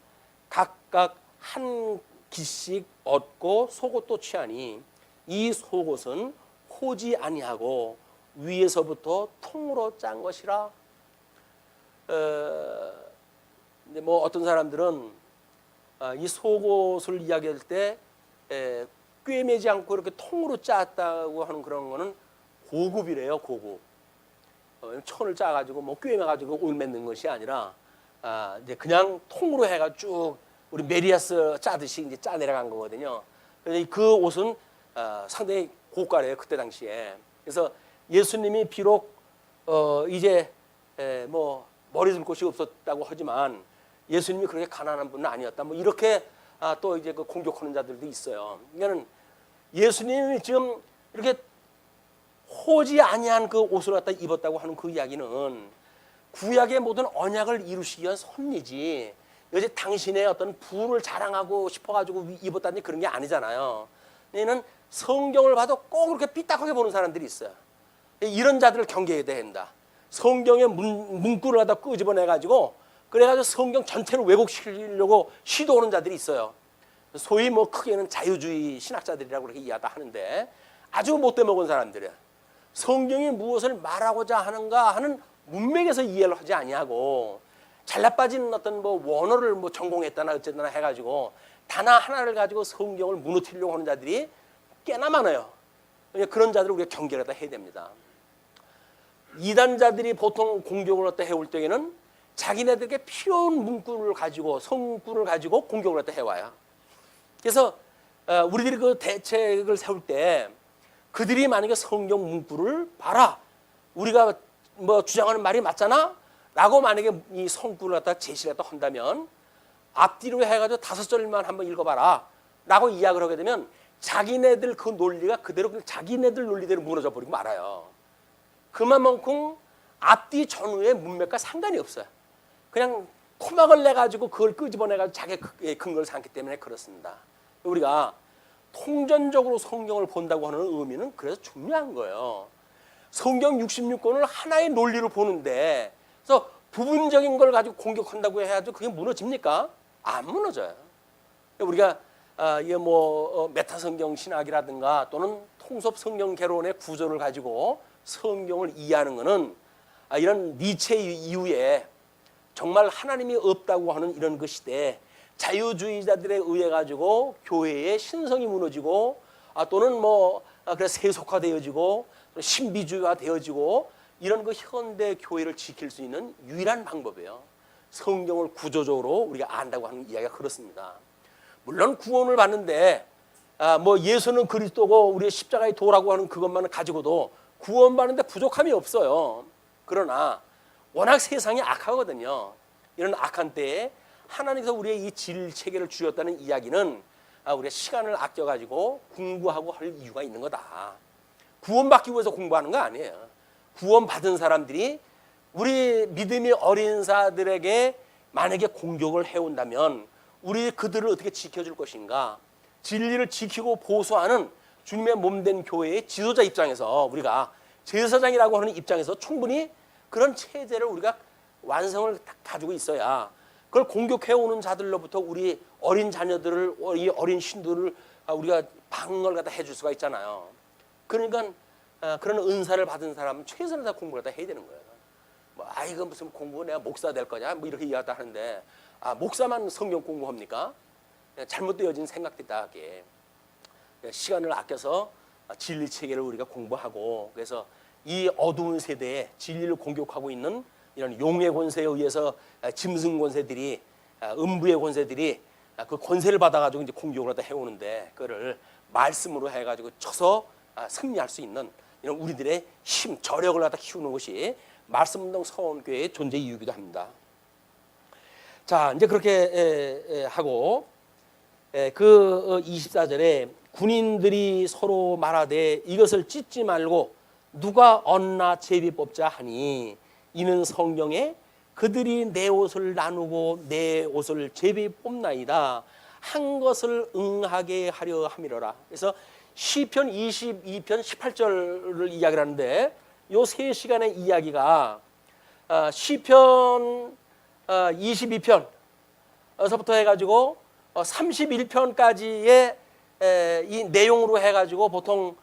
각각 한 깃씩 얻고 속옷도 취하니 이 속옷은 호지 아니하고 위에서부터 통으로 짠 것이라. 근데 어떤 사람들은 이 속옷을 이야기할 때 꿰매지 않고 이렇게 통으로 짰다고 하는 그런 거는 고급이래요, 고급. 천을 짜가지고 뭐 꿰매가지고 올 맺는 것이 아니라 이제 그냥 통으로 해가 쭉 우리 메리아스 짜듯이 이제 짜 내려간 거거든요. 그래서 그 옷은 상당히 고가래요, 그때 당시에. 그래서 예수님이 비록 이제 뭐 머리 둘 곳이 없었다고 하지만 예수님이 그렇게 가난한 분은 아니었다. 뭐 이렇게 또 이제 그 공격하는 자들도 있어요. 그러니까는 예수님이 지금 이렇게 호지 아니한 그 옷을 갖다 입었다고 하는 그 이야기는 구약의 모든 언약을 이루시기 위한 섭리지, 여제 당신의 어떤 부를 자랑하고 싶어가지고 입었다니 그런 게 아니잖아요. 얘는 성경을 봐도 꼭 그렇게 삐딱하게 보는 사람들이 있어요. 이런 자들을 경계해야 된다. 성경의 문구를 갖다 끄집어내가지고 그래가지고 성경 전체를 왜곡시키려고 시도하는 자들이 있어요. 소위 뭐 크게는 자유주의 신학자들이라고 그렇게 이야기하다 하는데 아주 못돼 먹은 사람들이에요. 성경이 무엇을 말하고자 하는가 하는 문맥에서 이해를 하지 아니하고 잘나빠진 어떤 뭐 원어를 뭐 전공했다나 어쨌거나 해가지고 단어 하나를 가지고 성경을 무너뜨리려고 하는 자들이 꽤나 많아요. 그런 자들을 우리가 경계를 갖다 해야 됩니다. 이단자들이 보통 공격을 갖다 해올 때에는 자기네들에게 필요한 문구를 가지고 성구를 가지고 공격을 갖다 해와요. 그래서 우리들이 그 대책을 세울 때 그들이 만약에 성경 문구를 봐라, 우리가 뭐 주장하는 말이 맞잖아 라고 만약에 이 성구를 갖다 제시를 갖다 한다면 앞뒤로 해가지고 5절만 한번 읽어봐라 라고 이야기를 하게 되면 자기네들 그 논리가 그대로 자기네들 논리대로 무너져 버리고 말아요. 그만큼 앞뒤 전후의 문맥과 상관이 없어요. 그냥 토막을 내가지고 그걸 끄집어내가지고 자기 근거를 삼기 때문에 그렇습니다. 우리가 통전적으로 성경을 본다고 하는 의미는 그래서 중요한 거예요. 성경 66권을 하나의 논리로 보는데 그래서 부분적인 걸 가지고 공격한다고 해야지 그게 무너집니까? 안 무너져요. 우리가 이게 뭐 메타 성경 신학이라든가 또는 통섭 성경 개론의 구조를 가지고 성경을 이해하는 것은 이런 니체 이후에 정말 하나님이 없다고 하는 이런 그 시대에 자유주의자들에 의해 가지고 교회의 신성이 무너지고 또는 뭐 그래서 세속화되어지고 신비주의가 되어지고 이런 그 현대 교회를 지킬 수 있는 유일한 방법이에요. 성경을 구조적으로 우리가 안다고 하는 이야기가 그렇습니다. 물론 구원을 받는데 뭐 예수는 그리스도고 우리의 십자가의 도라고 하는 그것만 가지고도 구원받는데 부족함이 없어요. 그러나 워낙 세상이 악하거든요. 이런 악한 때에 하나님께서 우리의 이 진리체계를 주셨다는 이야기는 우리가 시간을 아껴가지고 공부하고 할 이유가 있는 거다. 구원받기 위해서 공부하는 거 아니에요. 구원받은 사람들이 우리 믿음이 어린 자들에게 만약에 공격을 해온다면 우리 그들을 어떻게 지켜줄 것인가. 진리를 지키고 보수하는 주님의 몸된 교회의 지도자 입장에서 우리가 제사장이라고 하는 입장에서 충분히 그런 체제를 우리가 완성을 가지고 있어야 그걸 공격해오는 자들로부터 우리 어린 자녀들을, 이 어린 신들을 우리가 방어를 갖다 해줄 수가 있잖아요. 그러니까 그런 은사를 받은 사람은 최선을 다 공부를 다 해야 되는 거예요. 뭐 이거 무슨 공부 내가 목사 될 거냐 뭐 이렇게 이야기하다 하는데 목사만 성경 공부합니까? 잘못되어진 생각들이다 하게 시간을 아껴서 진리 체계를 우리가 공부하고 그래서 이 어두운 세대에 진리를 공격하고 있는 이런 용의 권세에 의해서 짐승 권세들이 음부의 권세들이 그 권세를 받아가지고 이제 공격을 하다 해오는데 그거를 말씀으로 해가지고 쳐서 승리할 수 있는 이런 우리들의 힘, 저력을 갖다 키우는 것이 말씀운동 서원교회의 존재 이유이기도 합니다. 자, 이제 그렇게 하고 그 24절에 군인들이 서로 말하되 이것을 찢지 말고 누가 얻나 제비 뽑자 하니 이는 성경에 그들이 내 옷을 나누고 내 옷을 제비 뽑나이다 한 것을 응하게 하려 함이로라. 그래서 시편 22편 18절을 이야기를 하는데 요 3시간의 이야기가 시편 22편서부터 해가지고 31편까지의 이 내용으로 해가지고 보통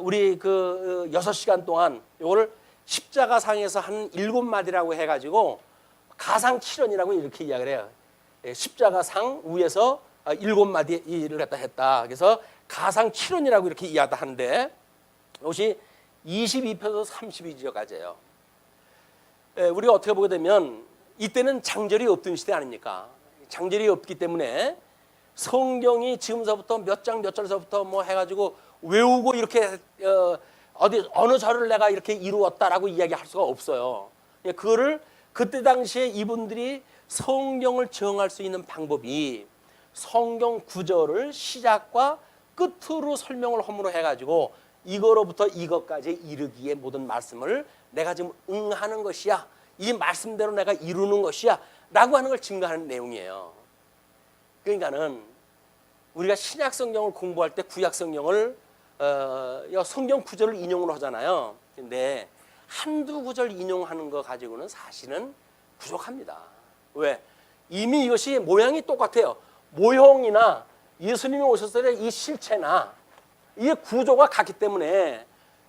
우리 그 6시간 동안 요거를 십자가상에서 한 7마디라고 해가지고 가상 7원이라고 이렇게 이야기를 해요. 십자가상 위에서 7마디를 갖다 했다. 그래서 가상 7원이라고 이렇게 이해하다 하는데 이것이 22편에서 32절까지예요. 우리가 어떻게 보게 되면 이때는 장절이 없던 시대 아닙니까? 장절이 없기 때문에 성경이 지금서부터 몇 장 몇 절서부터 뭐 해가지고 외우고 이렇게 어느 절을 내가 이렇게 이루었다라고 이야기할 수가 없어요. 그거를 그때 당시에 이분들이 성경을 정할 수 있는 방법이 성경 구절을 시작과 끝으로 설명을 허물어 해가지고 이거로부터 이것까지 이르기에 모든 말씀을 내가 지금 응하는 것이야, 이 말씀대로 내가 이루는 것이야 라고 하는 걸 증거하는 내용이에요. 그러니까는 우리가 신약 성경을 공부할 때 구약 성경을 성경 구절을 인용을 하잖아요. 근데 한두 구절 인용하는 거 가지고는 사실은 부족합니다. 왜? 이미 이것이 모양이 똑같아요. 모형이나 예수님이 오셨을 때 이 실체나 이 구조가 같기 때문에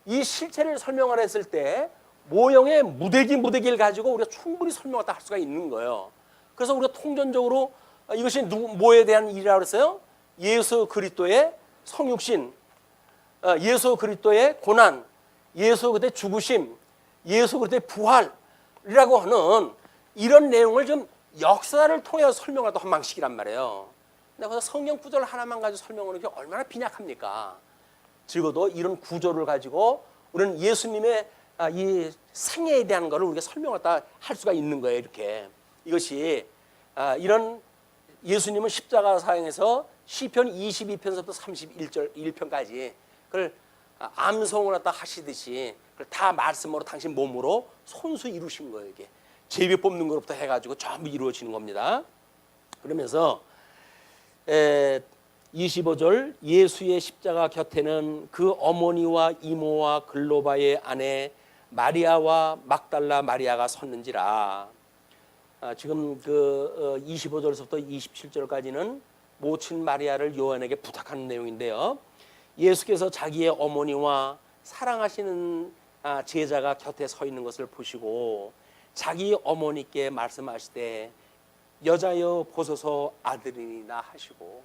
이 실체를 설명을 했을 때 모형의 무대기를 가지고 우리가 충분히 설명을 할 수가 있는 거예요. 그래서 우리가 통전적으로 이것이 뭐에 대한 일이라고 그랬어요? 예수 그리스도의 성육신, 예수 그리스도의 고난, 예수 그리스도의 죽으심, 예수 그리스도의 부활이라고 하는 이런 내용을 좀 역사를 통해서 설명을 한 방식이란 말이에요. 근데 그래서 성경 구절 하나만 가지고 설명하는 게 얼마나 빈약합니까? 적어도 이런 구조를 가지고 우리는 예수님의 이 생애에 대한 것을 우리가 설명을 다 할 수가 있는 거예요. 이렇게 이것이 이런 예수님은 십자가 사형에서 시편 22편서부터 31절 1편까지 그걸 암송을 갖다 하시듯이 그걸 다 말씀으로 당신 몸으로 손수 이루신 거예요. 이게 제비 뽑는 것부터 해가지고 전부 이루어지는 겁니다. 그러면서 25절 예수의 십자가 곁에는 그 어머니와 이모와 글로바의 아내 마리아와 막달라 마리아가 섰는지라. 지금 그 25절부터 27절까지는 모친 마리아를 요한에게 부탁하는 내용인데요. 예수께서 자기의 어머니와 사랑하시는 제자가 곁에 서 있는 것을 보시고 자기 어머니께 말씀하시되 여자여 보소서 아들이니라 하시고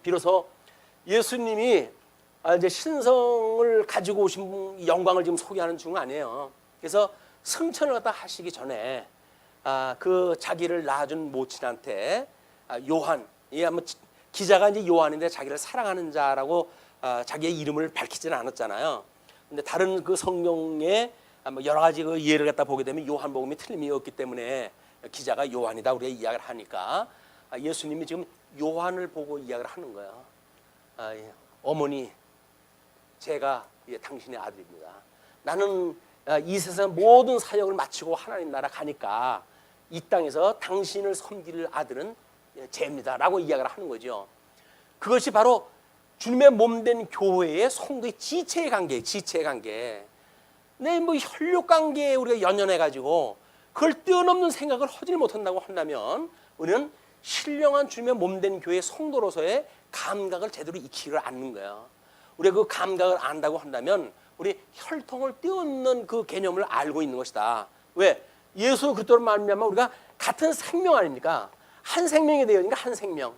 비로소 예수님이 이제 신성을 가지고 오신 영광을 지금 소개하는 중 아니에요. 그래서 승천을 갖다 하시기 전에 그 자기를 낳아준 모친한테 요한, 이 아마 기자가 이제 요한인데 자기를 사랑하는 자라고 자기의 이름을 밝히지는 않았잖아요. 근데 다른 그 성경에 여러 가지 그 예를 갖다 보게 되면 요한복음이 틀림이 없기 때문에 기자가 요한이다 우리가 이야기를 하니까 예수님이 지금 요한을 보고 이야기를 하는 거예요. 어머니, 제가 당신의 아들입니다. 나는 이 세상 모든 사역을 마치고 하나님 나라 가니까 이 땅에서 당신을 섬길 아들은 쟤입니다라고 이야기를 하는 거죠. 그것이 바로 주님의 몸된 교회의 성도의 지체의 관계예요. 지체의 관계. 네, 뭐 혈육 관계에 우리가 연연해 가지고 그걸 뛰어넘는 생각을 하지 못한다고 한다면 우리는 신령한 주님의 몸된 교회의 성도로서의 감각을 제대로 익히지를 않는 거예요. 우리가 그 감각을 안다고 한다면 우리 혈통을 뛰어넘는 그 개념을 알고 있는 것이다. 왜? 예수 그리스도로 말미암아 우리가 같은 생명 아닙니까? 한 생명이 되어니까 한 생명.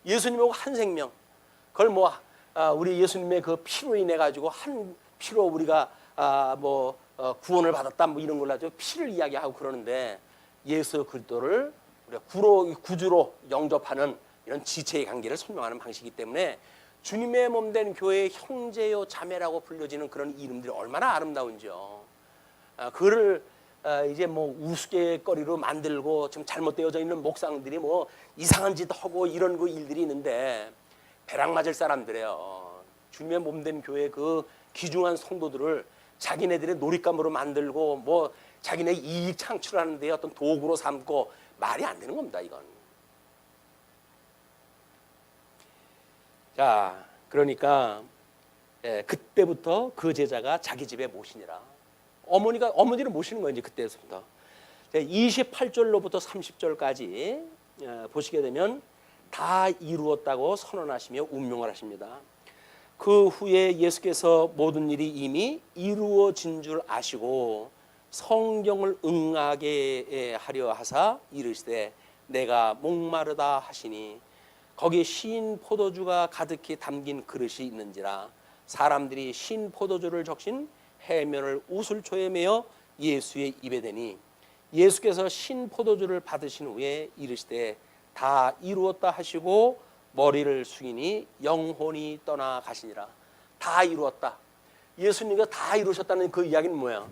예수님하고 한 생명. 그걸 뭐 우리 예수님의 그 피로 인해 가지고 한 피로 우리가 구원을 받았다 뭐 이런 걸로 아주 피를 이야기하고 그러는데 예수 그리스도를 우리가 구주로 영접하는 이런 지체의 관계를 설명하는 방식이기 때문에 주님의 몸된 교회의 형제요 자매라고 불려지는 그런 이름들이 얼마나 아름다운지요. 그를 이제 뭐 우스갯거리로 만들고 지금 잘못되어져 있는 목상들이 뭐 이상한 짓 하고 이런 그 일들이 있는데 배락 맞을 사람들이에요. 주님의 몸된 교회 그 귀중한 성도들을 자기네들의 놀잇감으로 만들고 뭐 자기네 이익 창출하는 데 어떤 도구로 삼고 말이 안 되는 겁니다. 이건. 자, 그러니까 그때부터 그 제자가 자기 집에 모시니라. 어머니를 모시는 거예요. 이제 그때부터 28절로부터 30절까지 보시게 되면 다 이루었다고 선언하시며 운명을 하십니다. 그 후에 예수께서 모든 일이 이미 이루어진 줄 아시고 성경을 응하게 하려 하사 이르시되 내가 목마르다 하시니 거기에 신 포도주가 가득히 담긴 그릇이 있는지라 사람들이 신 포도주를 적신 해면을 우슬초에 매어 예수의 입에 대니 예수께서 신 포도주를 받으신 후에 이르시되 다 이루었다 하시고 머리를 숙이니 영혼이 떠나 가시니라. 다 이루었다. 예수님께서 다 이루셨다는 그 이야기는 뭐야?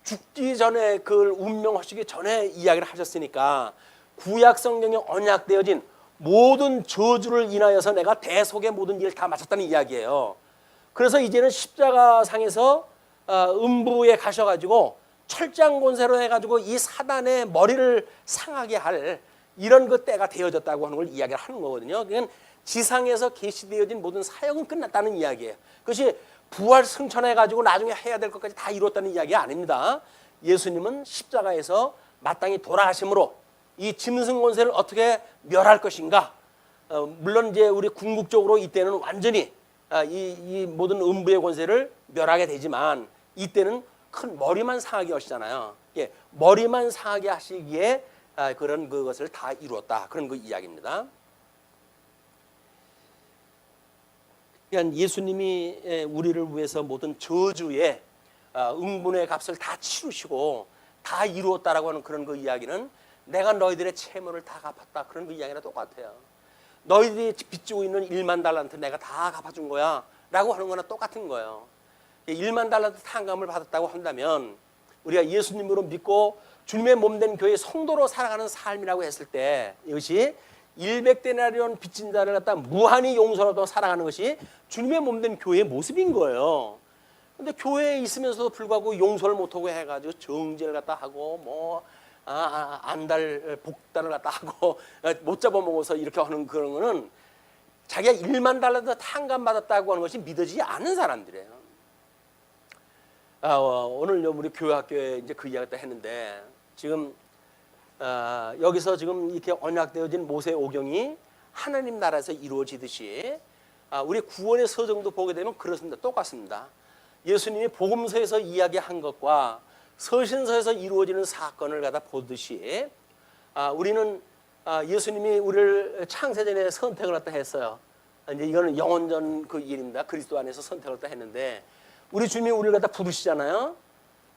죽기 전에 그걸 운명하시기 전에 이야기를 하셨으니까 구약 성경에 언약되어진 모든 저주를 인하여서 내가 대속의 모든 일을 다 마쳤다는 이야기예요. 그래서 이제는 십자가상에서 음부에 가셔가지고 철장 권세로 해가지고 이 사단의 머리를 상하게 할 이런 그 때가 되어졌다고 하는 걸 이야기를 하는 거거든요. 그러니까 지상에서 계시되어진 모든 사역은 끝났다는 이야기예요. 그것이 부활 승천해가지고 나중에 해야 될 것까지 다 이뤘다는 이야기가 아닙니다. 예수님은 십자가에서 마땅히 돌아가심으로 이 짐승 권세를 어떻게 멸할 것인가. 물론 이제 우리 궁극적으로 이때는 완전히 이 모든 음부의 권세를 멸하게 되지만 이때는 큰 머리만 상하게 하시잖아요. 예, 머리만 상하게 하시기에 그런 그것을 다 이루었다. 그런 그 이야기입니다. 그러니까 예수님이 우리를 위해서 모든 저주의 응분의 값을 다 치르시고 다 이루었다라고 하는 그런 그 이야기는 내가 너희들의 채무를 다 갚았다. 그런 그 이야기랑 똑같아요. 너희들이 빚지고 있는 1만 달란트 내가 다 갚아준 거야 라고 하는 거나 똑같은 거예요. 1만 달란트 탕감을 받았다고 한다면 우리가 예수님으로 믿고 주님의 몸된 교회 성도로 살아가는 삶이라고 했을 때 이것이 100데나리온 빚진 자를 갖다 무한히 용서하고 살아가는 것이 주님의 몸된 교회의 모습인 거예요. 근데 교회에 있으면서도 불구하고 용서를 못하고 해가지고 정죄를 갖다 하고 뭐 안달 복단을 갖다 하고 못 잡아먹어서 이렇게 하는 그런 거는 자기가 1만 달러도 탕감 받았다고 하는 것이 믿어지지 않은 사람들이에요. 오늘 우리 교회 학교에 이제 그 이야기를 했는데 지금 여기서 지금 이렇게 언약되어진 모세 오경이 하나님 나라에서 이루어지듯이 우리 구원의 서정도 보게 되면 그렇습니다. 똑같습니다. 예수님이 복음서에서 이야기한 것과 서신서에서 이루어지는 사건을 갖다 보듯이 우리는 예수님이 우리를 창세전에 선택을 갖다 했어요. 이제 이거는 영원전 그 일입니다. 그리스도 안에서 선택을 갖다 했는데 우리 주님이 우리를 갖다 부르시잖아요.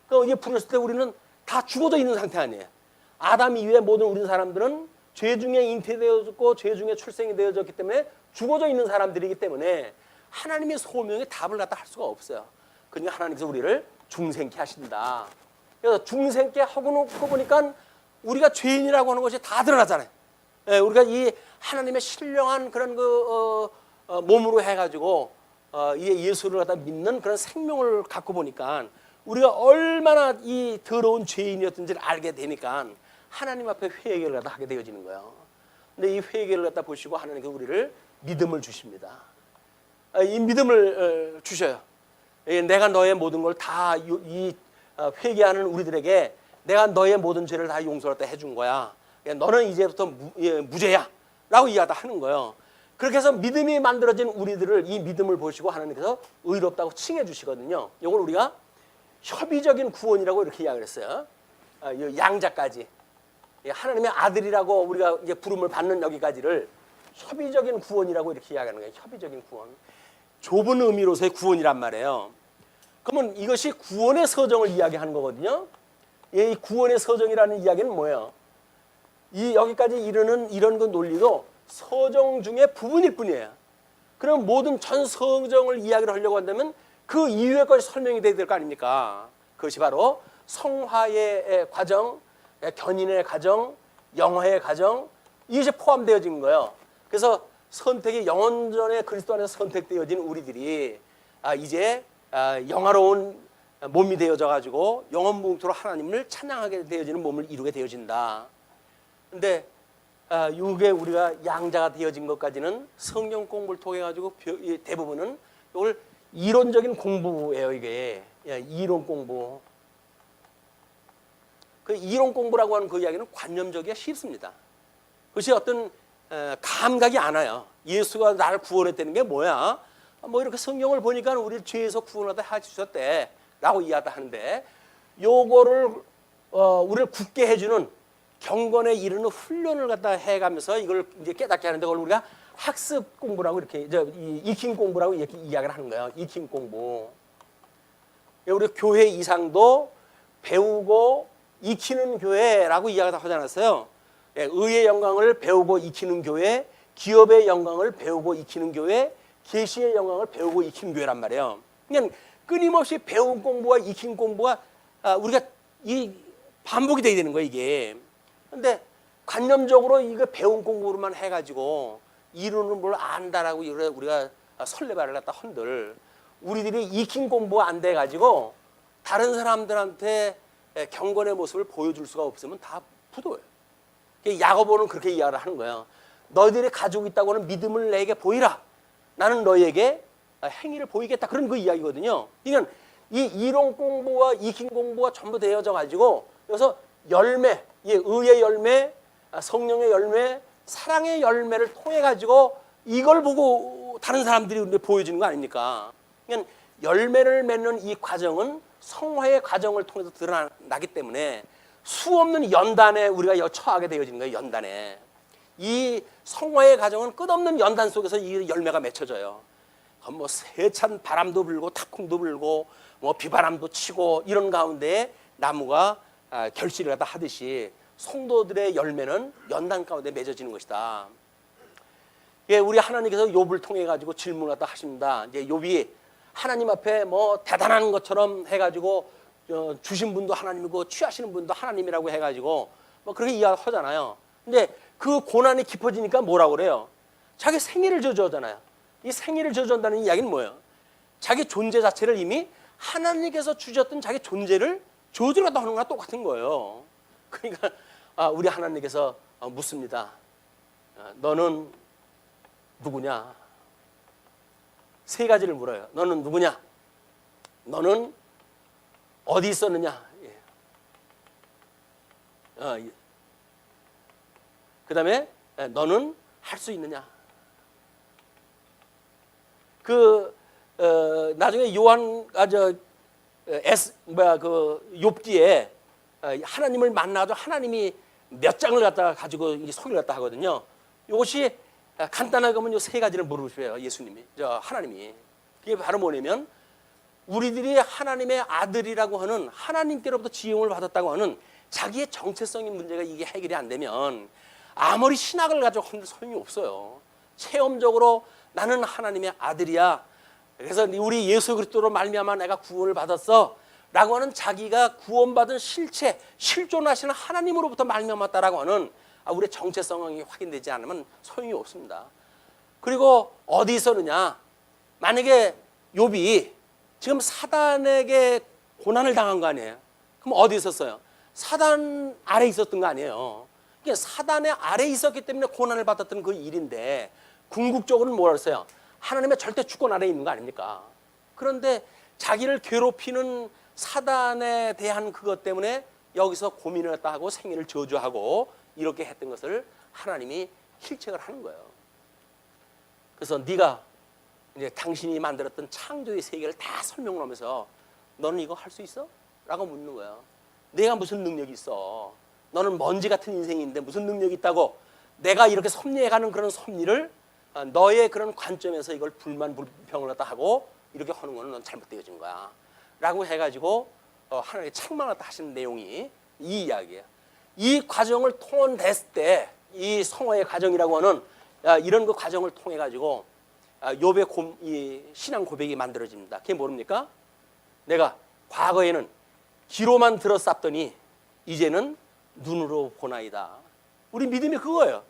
그 이게 부르실 때 우리는 다 죽어져 있는 상태 아니에요. 아담 이후에 모든 우리 사람들은 죄 중에 잉태되어졌고 죄 중에 출생이 되어졌기 때문에 죽어져 있는 사람들이기 때문에 하나님의 소명에 답을 갖다 할 수가 없어요. 그러니까 하나님께서 우리를 중생케 하신다. 그래서 중생케 하고 놓고 보니까 우리가 죄인이라고 하는 것이 다 드러나잖아요. 우리가 이 하나님의 신령한 그런 그 몸으로 해가지고 이 예수를 갖다 믿는 그런 생명을 갖고 보니까 우리가 얼마나 이 더러운 죄인이었던지를 알게 되니까 하나님 앞에 회개를 갖다 하게 되어지는 거예요. 근데 이 회개를 갖다 보시고 하나님께서 우리를 믿음을 주십니다. 이 믿음을 주셔요. 내가 너의 모든 걸 다 이 회개하는 우리들에게 내가 너의 모든 죄를 다 용서를 해준 거야. 너는 이제부터 무죄야 라고 이야기를 하는 거예요. 그렇게 해서 믿음이 만들어진 우리들을 이 믿음을 보시고 하나님께서 의롭다고 칭해 주시거든요. 이걸 우리가 협의적인 구원이라고 이렇게 이야기를 했어요. 양자까지 하나님의 아들이라고 우리가 이제 부름을 받는 여기까지를 협의적인 구원이라고 이렇게 이야기하는 거예요. 협의적인 구원. 좁은 의미로서의 구원이란 말이에요. 그러면 이것이 구원의 서정을 이야기하는 거거든요. 이 구원의 서정이라는 이야기는 뭐예요? 이 여기까지 이르는 이런 그 논리도 서정 중의 부분일 뿐이에요. 그럼 모든 전 서정을 이야기를 하려고 한다면 그 이후의 것이 설명이 돼야 될 거 아닙니까? 그것이 바로 성화의 과정, 견인의 과정, 영화의 과정, 이것이 포함되어진 거예요. 그래서 선택이 영원전에 그리스도 안에서 선택되어진 우리들이 이제 영화로운 몸이 되어져 가지고 영원무궁토록 하나님을 찬양하게 되어지는 몸을 이루게 되어진다. 근데 이게 우리가 양자가 되어진 것까지는 성경 공부를 통해 가지고 대부분은 이걸 이론적인 공부예요. 이게 이론 공부. 그 이론 공부라고 하는 그 이야기는 관념적이야 쉽습니다. 그것이 어떤 감각이 안 와요. 예수가 나를 구원했다는 게 뭐야? 뭐 이렇게 성경을 보니까 우리를 죄에서 구원하다 해주셨대 라고 이야기하는데 요거를 우리를 굳게 해주는 경건에 이르는 훈련을 갖다 해가면서 이걸 이제 깨닫게 하는데, 그걸 우리가 학습 공부라고 이렇게 익힘 공부라고 이렇게 이야기를 하는 거예요. 익힘 공부. 우리 교회 이상도 배우고 익히는 교회라고 이야기를 하지 않았어요? 의의 영광을 배우고 익히는 교회, 기업의 영광을 배우고 익히는 교회, 계시의 영광을 배우고 익히는 교회란 말이에요. 그냥 끊임없이 배운 공부와 익힌 공부가 우리가 이 반복이 돼야 되는 거예요, 이게. 근데 관념적으로 이거 배운 공부로만 해가지고 이루는 뭘 안다라고 우리가 설레발을 갖다 헌들, 우리들이 익힌 공부가 안 돼가지고 다른 사람들한테 경건의 모습을 보여줄 수가 없으면 다 부도예요. 야고보는 그렇게 이야기를 하는 거예요. 너희들이 가지고 있다고 하는 믿음을 내게 보이라. 나는 너희에게 행위를 보이겠다. 그런 그 이야기거든요. 그러니까 이 이론 공부와 익힌 공부가 전부 되어져 가지고 여기서 열매, 의의 열매, 성령의 열매, 사랑의 열매를 통해 가지고 이걸 보고 다른 사람들이 보여주는 거 아닙니까? 그러니까 열매를 맺는 이 과정은 성화의 과정을 통해서 드러나기 때문에 수없는 연단에 우리가 처하게 되어지는 거예요. 연단에. 이 성화의 과정은 끝없는 연단 속에서 이 열매가 맺혀져요. 뭐 세찬 바람도 불고 탁풍도 불고 뭐 비바람도 치고 이런 가운데 나무가 결실을 갖다 하듯이 성도들의 열매는 연단 가운데 맺어지는 것이다. 예, 우리 하나님께서 욥을 통해 가지고 질문을 갖다 하십니다. 이제 욥이 하나님 앞에 뭐 대단한 것처럼 해가지고 주신 분도 하나님이고 취하시는 분도 하나님이라고 해가지고 뭐 그렇게 이야기하잖아요. 근데 그 고난이 깊어지니까 뭐라고 그래요? 자기 생애를 저주하잖아요. 이 생애를 저주한다는 이야기는 뭐예요? 자기 존재 자체를 이미 하나님께서 주셨던 자기 존재를 저주를 갖다 하는 거랑 똑같은 거예요. 그러니까 우리 하나님께서 묻습니다. 너는 누구냐? 세 가지를 물어요. 너는 누구냐? 너는 어디 있었느냐? 그 다음에 너는 할 수 있느냐? 나중에 요한 욥기에 하나님을 만나서 하나님이 몇 장을 갖다가 가지고 소리를 갖다 하거든요. 이것이 간단하게 보면 이 세 가지를 물으셔요. 예수님이, 하나님이. 그게 바로 뭐냐면 우리들이 하나님의 아들이라고 하는, 하나님께로부터 지음을 받았다고 하는 자기의 정체성인 문제가 이게 해결이 안 되면 아무리 신학을 가지고 하는 소용이 없어요. 체험적으로 나는 하나님의 아들이야. 그래서 우리 예수 그리스도로 말미암아 내가 구원을 받았어 라고 하는 자기가 구원받은 실체, 실존하시는 하나님으로부터 말미암았다라고 하는 우리의 정체성이 확인되지 않으면 소용이 없습니다. 그리고 어디 있었느냐? 만약에 욥이 지금 사단에게 고난을 당한 거 아니에요? 그럼 어디 있었어요? 사단 아래 있었던 거 아니에요? 그러니까 사단의 아래 있었기 때문에 고난을 받았던 그 일인데 궁극적으로는 뭐라 했어요? 하나님의 절대 주권 아래 있는 거 아닙니까? 그런데 자기를 괴롭히는 사단에 대한 그것 때문에 여기서 고민을 했다 하고 생애를 저주하고 이렇게 했던 것을 하나님이 힐책을 하는 거예요. 그래서 네가 이제 당신이 만들었던 창조의 세계를 다 설명을 하면서 너는 이거 할 수 있어? 라고 묻는 거예요. 내가 무슨 능력이 있어? 너는 먼지 같은 인생인데 무슨 능력이 있다고? 내가 이렇게 섭리해가는 그런 섭리를 너의 그런 관점에서 이걸 불만 불평을 갖다 하고 이렇게 하는 거는 넌 잘못되어진 거야 라고 해가지고 하나님의 책망을 하시는 내용이 이 이야기예요. 이 과정을 통원됐을 때 이 성화의 과정이라고 하는 이런 그 과정을 통해 가지고 욥의 이 신앙 고백이 만들어집니다. 그게 모릅니까? 내가 과거에는 귀로만 들었었더니 이제는 눈으로 보나이다. 우리 믿음이 그거예요.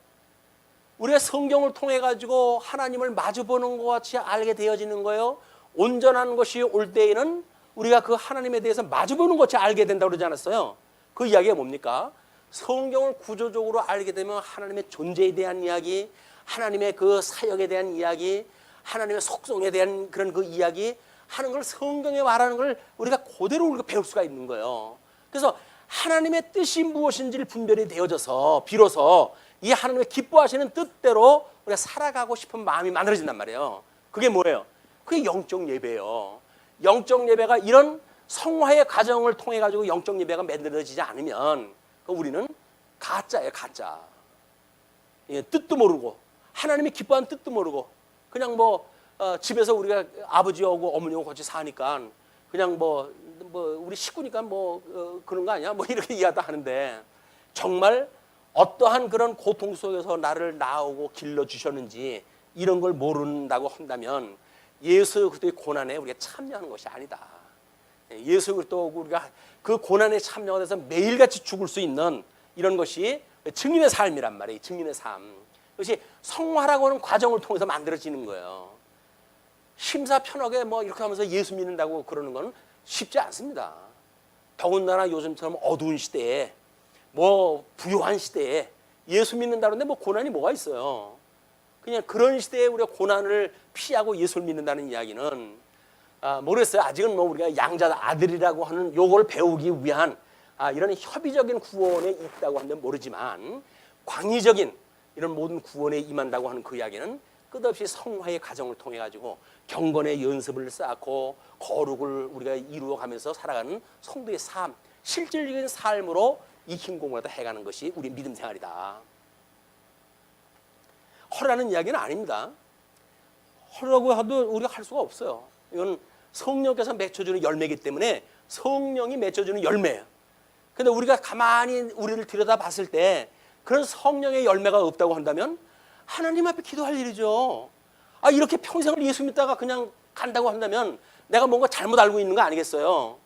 우리가 성경을 통해 가지고 하나님을 마주보는 것 같이 알게 되어지는 거예요. 온전한 것이 올 때에는 우리가 그 하나님에 대해서 마주보는 것 같이 알게 된다고 그러지 않았어요? 그 이야기가 뭡니까? 성경을 구조적으로 알게 되면 하나님의 존재에 대한 이야기, 하나님의 그 사역에 대한 이야기, 하나님의 속성에 대한 그런 그 이야기 하는 걸, 성경에 말하는 걸 우리가 그대로 우리가 배울 수가 있는 거예요. 그래서 하나님의 뜻이 무엇인지를 분별이 되어져서 비로소 이 하나님의 기뻐하시는 뜻대로 우리가 살아가고 싶은 마음이 만들어진단 말이에요. 그게 뭐예요? 그게 영적 예배예요. 영적 예배가 이런 성화의 과정을 통해 가지고 영적 예배가 만들어지지 않으면 우리는 가짜예요, 가짜. 예, 뜻도 모르고 하나님이 기뻐하는 뜻도 모르고 그냥 뭐 집에서 우리가 아버지하고 어머니하고 같이 사니까 그냥 뭐 우리 식구니까 그런 거 아니야? 뭐 이렇게 이해하다 하는데 정말 어떠한 그런 고통 속에서 나를 낳아오고 길러 주셨는지 이런 걸 모른다고 한다면 예수 그리스도의 고난에 우리가 참여하는 것이 아니다. 예수 그리스도 우리가 그 고난에 참여가 돼서 매일같이 죽을 수 있는 이런 것이 증인의 삶이란 말이에요. 증인의 삶. 그것이 성화라고 하는 과정을 통해서 만들어지는 거예요. 심사편하게 뭐 이렇게 하면서 예수 믿는다고 그러는 건 쉽지 않습니다. 더군다나 요즘처럼 어두운 시대에 뭐 부유한 시대에 예수 믿는다는데 뭐 고난이 뭐가 있어요. 그냥 그런 시대에 우리가 고난을 피하고 예수를 믿는다는 이야기는 모르겠어요. 아직은 뭐 우리가 양자 아들이라고 하는 요걸 배우기 위한 이런 협의적인 구원에 있다고 하면 모르지만 광의적인 이런 모든 구원에 임한다고 하는 그 이야기는 끝없이 성화의 과정을 통해 가지고 경건의 연습을 쌓고 거룩을 우리가 이루어가면서 살아가는 성도의 삶, 실질적인 삶으로 익힌 공부를 해가는 것이 우리 믿음 생활이다. 허라는 이야기는 아닙니다. 허라고 해도 우리가 할 수가 없어요. 이건 성령께서 맺혀주는 열매이기 때문에 성령이 맺혀주는 열매예요. 근데 우리가 가만히 우리를 들여다봤을 때 그런 성령의 열매가 없다고 한다면 하나님 앞에 기도할 일이죠. 이렇게 평생을 예수 믿다가 그냥 간다고 한다면 내가 뭔가 잘못 알고 있는 거 아니겠어요?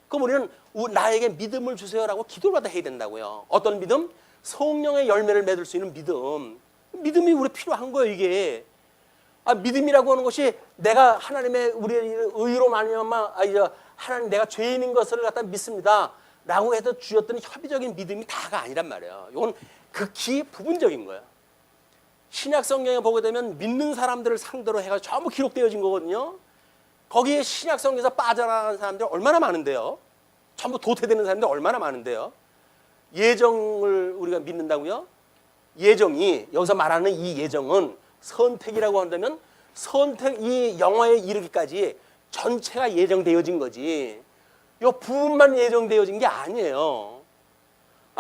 그럼 우리는 나에게 믿음을 주세요라고 기도를 받아 해야 된다고요. 어떤 믿음? 성령의 열매를 맺을 수 있는 믿음. 믿음이 우리 필요한 거예요, 이게. 믿음이라고 하는 것이 내가 하나님의 우리의 의로 말미암아 하나님 내가 죄인인 것을 갖다 믿습니다 라고 해서 주셨던 협의적인 믿음이 다가 아니란 말이에요. 이건 극히 부분적인 거예요. 신약 성경에 보게 되면 믿는 사람들을 상대로 해가지고 전부 기록되어진 거거든요. 거기에 신약 성경에서 빠져나가는 사람들이 얼마나 많은데요. 전부 도태되는 사람들이 얼마나 많은데요. 예정을 우리가 믿는다고요? 예정이 여기서 말하는 이 예정은 선택이라고 한다면 선택 이 영화에 이르기까지 전체가 예정되어진 거지. 요 부분만 예정되어진 게 아니에요.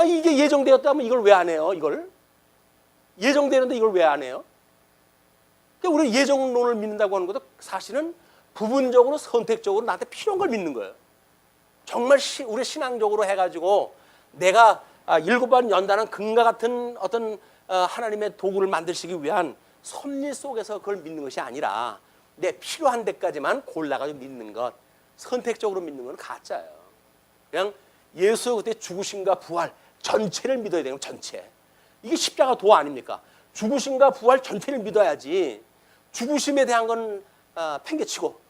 이게 예정되었다면 이걸 왜 안 해요? 이걸 예정되는데 이걸 왜 안 해요? 우리 예정론을 믿는다고 하는 것도 사실은 부분적으로 선택적으로 나한테 필요한 걸 믿는 거예요. 정말 우리 신앙적으로 해가지고 내가 7번 연다는 금과 같은 어떤 하나님의 도구를 만드시기 위한 섭리 속에서 그걸 믿는 것이 아니라 내 필요한 데까지만 골라가지고 믿는 것, 선택적으로 믿는 건 가짜예요. 그냥 예수 그때 죽으심과 부활 전체를 믿어야 되는 거예요. 전체. 이게 십자가 도 아닙니까? 죽으심과 부활 전체를 믿어야지. 죽으심에 대한 건 팽개치고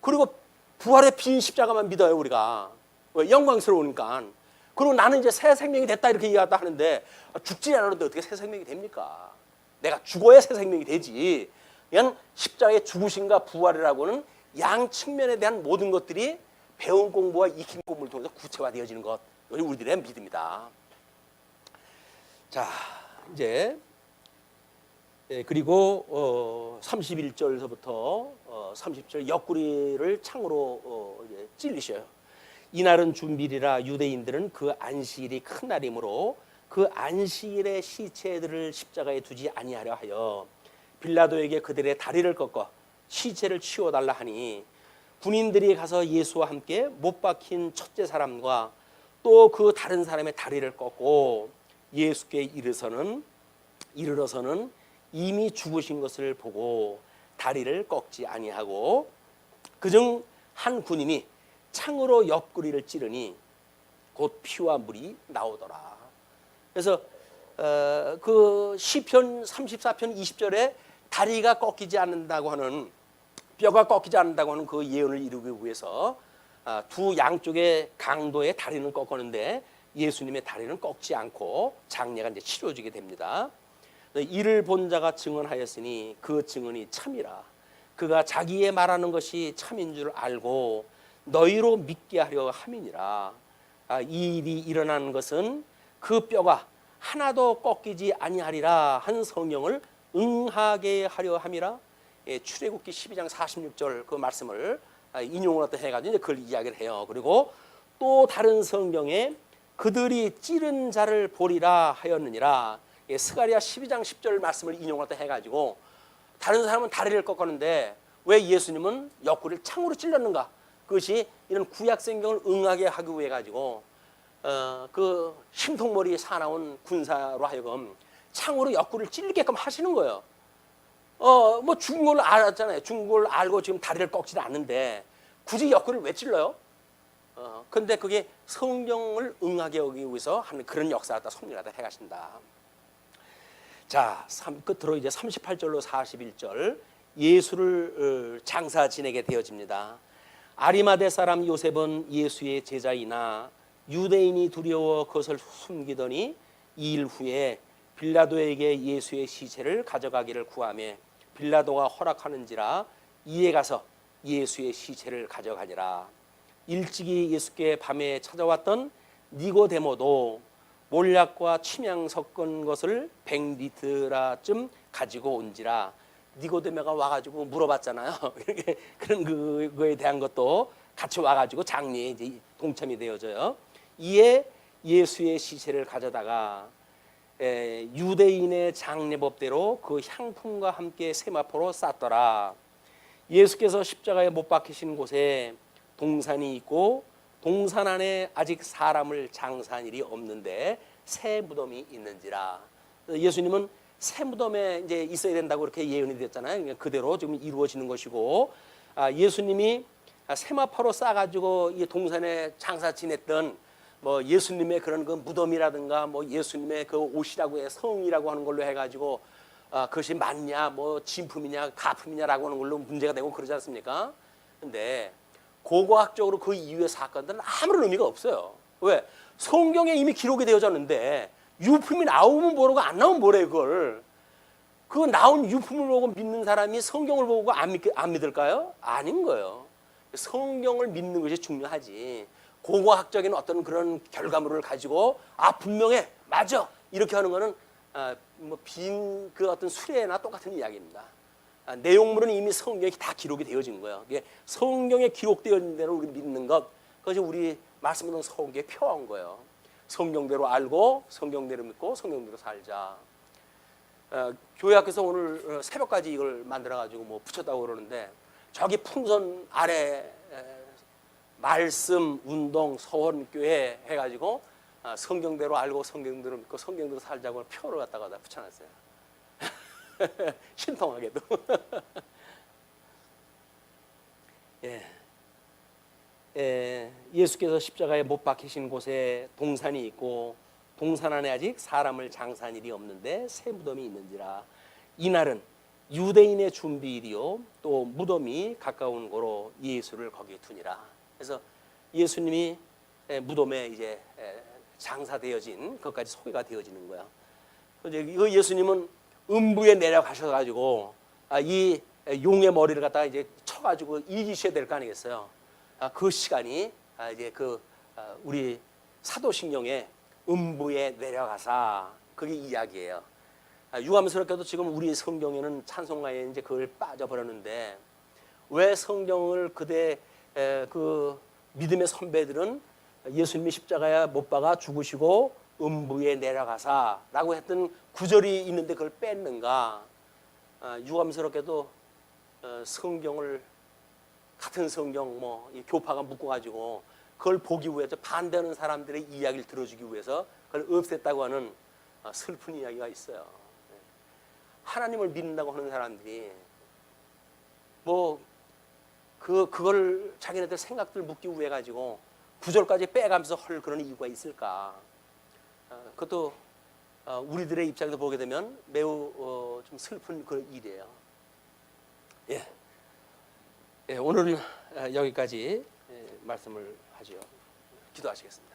그리고 부활의 빈 십자가만 믿어요 우리가. 왜? 영광스러우니까. 그리고 나는 이제 새 생명이 됐다 이렇게 이해하다 하는데 죽지 않았는데 어떻게 새 생명이 됩니까? 내가 죽어야 새 생명이 되지. 그냥 십자가의 죽으심과 부활이라고는 양 측면에 대한 모든 것들이 배운 공부와 익힌 공부를 통해서 구체화되어지는 것. 이것이 우리들의 믿음이다. 자, 이제 그리고 31절서부터 30절 옆구리를 창으로 찔리셔요. 이날은 준비리라 유대인들은 그 안식일이 큰 날이므로 그 안식일의 시체들을 십자가에 두지 아니하려 하여 빌라도에게 그들의 다리를 꺾어 시체를 치워달라 하니 군인들이 가서 예수와 함께 못 박힌 첫째 사람과 또 그 다른 사람의 다리를 꺾고 예수께 이르러서는 이미 죽으신 것을 보고 다리를 꺾지 아니하고 그중 한 군인이 창으로 옆구리를 찌르니 곧 피와 물이 나오더라. 그래서 그 시편 34편 20절에 다리가 꺾이지 않는다고 하는 뼈가 꺾이지 않는다고 하는 그 예언을 이루기 위해서 두 양쪽의 강도의 다리는 꺾었는데 예수님의 다리는 꺾지 않고 장례가 이제 치러지게 됩니다. 이를 본 자가 증언하였으니 그 증언이 참이라. 그가 자기의 말하는 것이 참인 줄 알고 너희로 믿게 하려 함이니라. 이 일이 일어나는 것은 그 뼈가 하나도 꺾이지 아니하리라 한 성령을 응하게 하려 함이라. 출애굽기 12장 46절 그 말씀을 인용을 해가지고 이제 그걸 이야기를 해요. 그리고 또 다른 성경에 그들이 찌른 자를 보리라 하였느니라. 스가랴 12장 10절 말씀을 인용할 때 해가지고 다른 사람은 다리를 꺾었는데 왜 예수님은 옆구리를 창으로 찔렀는가? 그것이 이런 구약 성경을 응하게 하기 위해 가지고 그 심통머리 사나운 군사로 하여금 창으로 옆구리를 찔리게끔 하시는 거예요. 뭐 죽은 걸 알았잖아요. 죽은 걸 알고 지금 다리를 꺾지도 않는데 굳이 옆구리를 왜 찔러요? 근데 그게 성경을 응하게 하기 위해서 하는 그런 역사가 섭리하다 해가신다. 자, 끝으로 이제 38절로 41절 예수를 장사 지내게 되어집니다. 아리마대 사람 요셉은 예수의 제자이나 유대인이 두려워 그것을 숨기더니 2일 후에 빌라도에게 예수의 시체를 가져가기를 구하며 빌라도가 허락하는지라 이에 가서 예수의 시체를 가져가니라. 일찍이 예수께 밤에 찾아왔던 니고데모도 몰약과 침향 섞은 것을 100리트라쯤 가지고 온지라. 니고데모가 와가지고 물어봤잖아요. 그런 그거에 대한 것도 같이 와가지고 장례에 이제 동참이 되어져요. 이에 예수의 시체를 가져다가 유대인의 장례법대로 그 향품과 함께 세마포로 쌌더라. 예수께서 십자가에 못 박히신 곳에 동산이 있고 동산 안에 아직 사람을 장사한 일이 없는데 새 무덤이 있는지라. 예수님은 새 무덤에 이제 있어야 된다고 그렇게 예언이 됐잖아요. 그대로 지금 이루어지는 것이고, 예수님이 세마포로 싸가지고 이 동산에 장사 지냈던 뭐 예수님의 그런 그 무덤이라든가 뭐 예수님의 그 옷이라고 해 성이라고 하는 걸로 해가지고 그것이 맞냐 뭐 진품이냐 가품이냐라고 하는 걸로 문제가 되고 그러지 않습니까? 근데 고고학적으로 그 이후의 사건들은 아무런 의미가 없어요. 왜? 성경에 이미 기록이 되어졌는데 유품이 나오면 모르고 안 나오면 뭐래 그걸. 그 나온 유품을 보고 믿는 사람이 성경을 보고 안 믿을까요? 아닌 거예요. 성경을 믿는 것이 중요하지. 고고학적인 어떤 그런 결과물을 가지고 분명해 맞아 이렇게 하는 거는 뭐 빈 그 어떤 수레나 똑같은 이야기입니다. 내용물은 이미 성경에 다 기록이 되어진 거예요. 성경에 기록되어진 대로 우리 믿는 것, 그것이 우리 말씀하는 성경에 표한 거예요. 성경대로 알고 성경대로 믿고 성경대로 살자. 교회 학교에서 오늘 새벽까지 이걸 만들어가지고 뭐 붙였다고 그러는데 저기 풍선 아래 말씀 운동 서원교회 해가지고 성경대로 알고 성경대로 믿고 성경대로 살자고 표를 갖다가 다 붙여놨어요. 신통하게도. 예수께서 십자가에 못 박히신 곳에 동산이 있고 동산 안에 아직 사람을 장사한 일이 없는데 새 무덤이 있는지라. 이날은 유대인의 준비일이요 또 무덤이 가까운 고로 예수를 거기에 두니라. 그래서 예수님이 무덤에 이제 장사되어진 것까지 소개가 되어지는 거야. 그 예수님은 음부에 내려가셔가지고 이 용의 머리를 갖다가 이제 쳐가지고 이기셔야 될 거 아니겠어요? 그 시간이 이제 그 우리 사도신경에 음부에 내려가사 그게 이야기예요. 유감스럽게도 지금 우리 성경에는 찬송가에 이제 그걸 빠져버렸는데 왜 성경을 그대 그 믿음의 선배들은 예수님이 십자가에 못 박아 죽으시고 음부에 내려가사라고 했던 구절이 있는데 그걸 뺐는가? 유감스럽게도 성경을 같은 성경 뭐 교파가 묶어가지고 그걸 보기 위해서 반대하는 사람들의 이야기를 들어주기 위해서 그걸 없앴다고 하는 슬픈 이야기가 있어요. 하나님을 믿는다고 하는 사람들이 뭐 그걸 자기네들 생각들 묻기 위해 가지고 구절까지 빼가면서 헐 그런 이유가 있을까? 그것도 우리들의 입장에서 보게 되면 매우 좀 슬픈 그 일이에요. 오늘은 여기까지 말씀을 하죠. 기도하시겠습니다.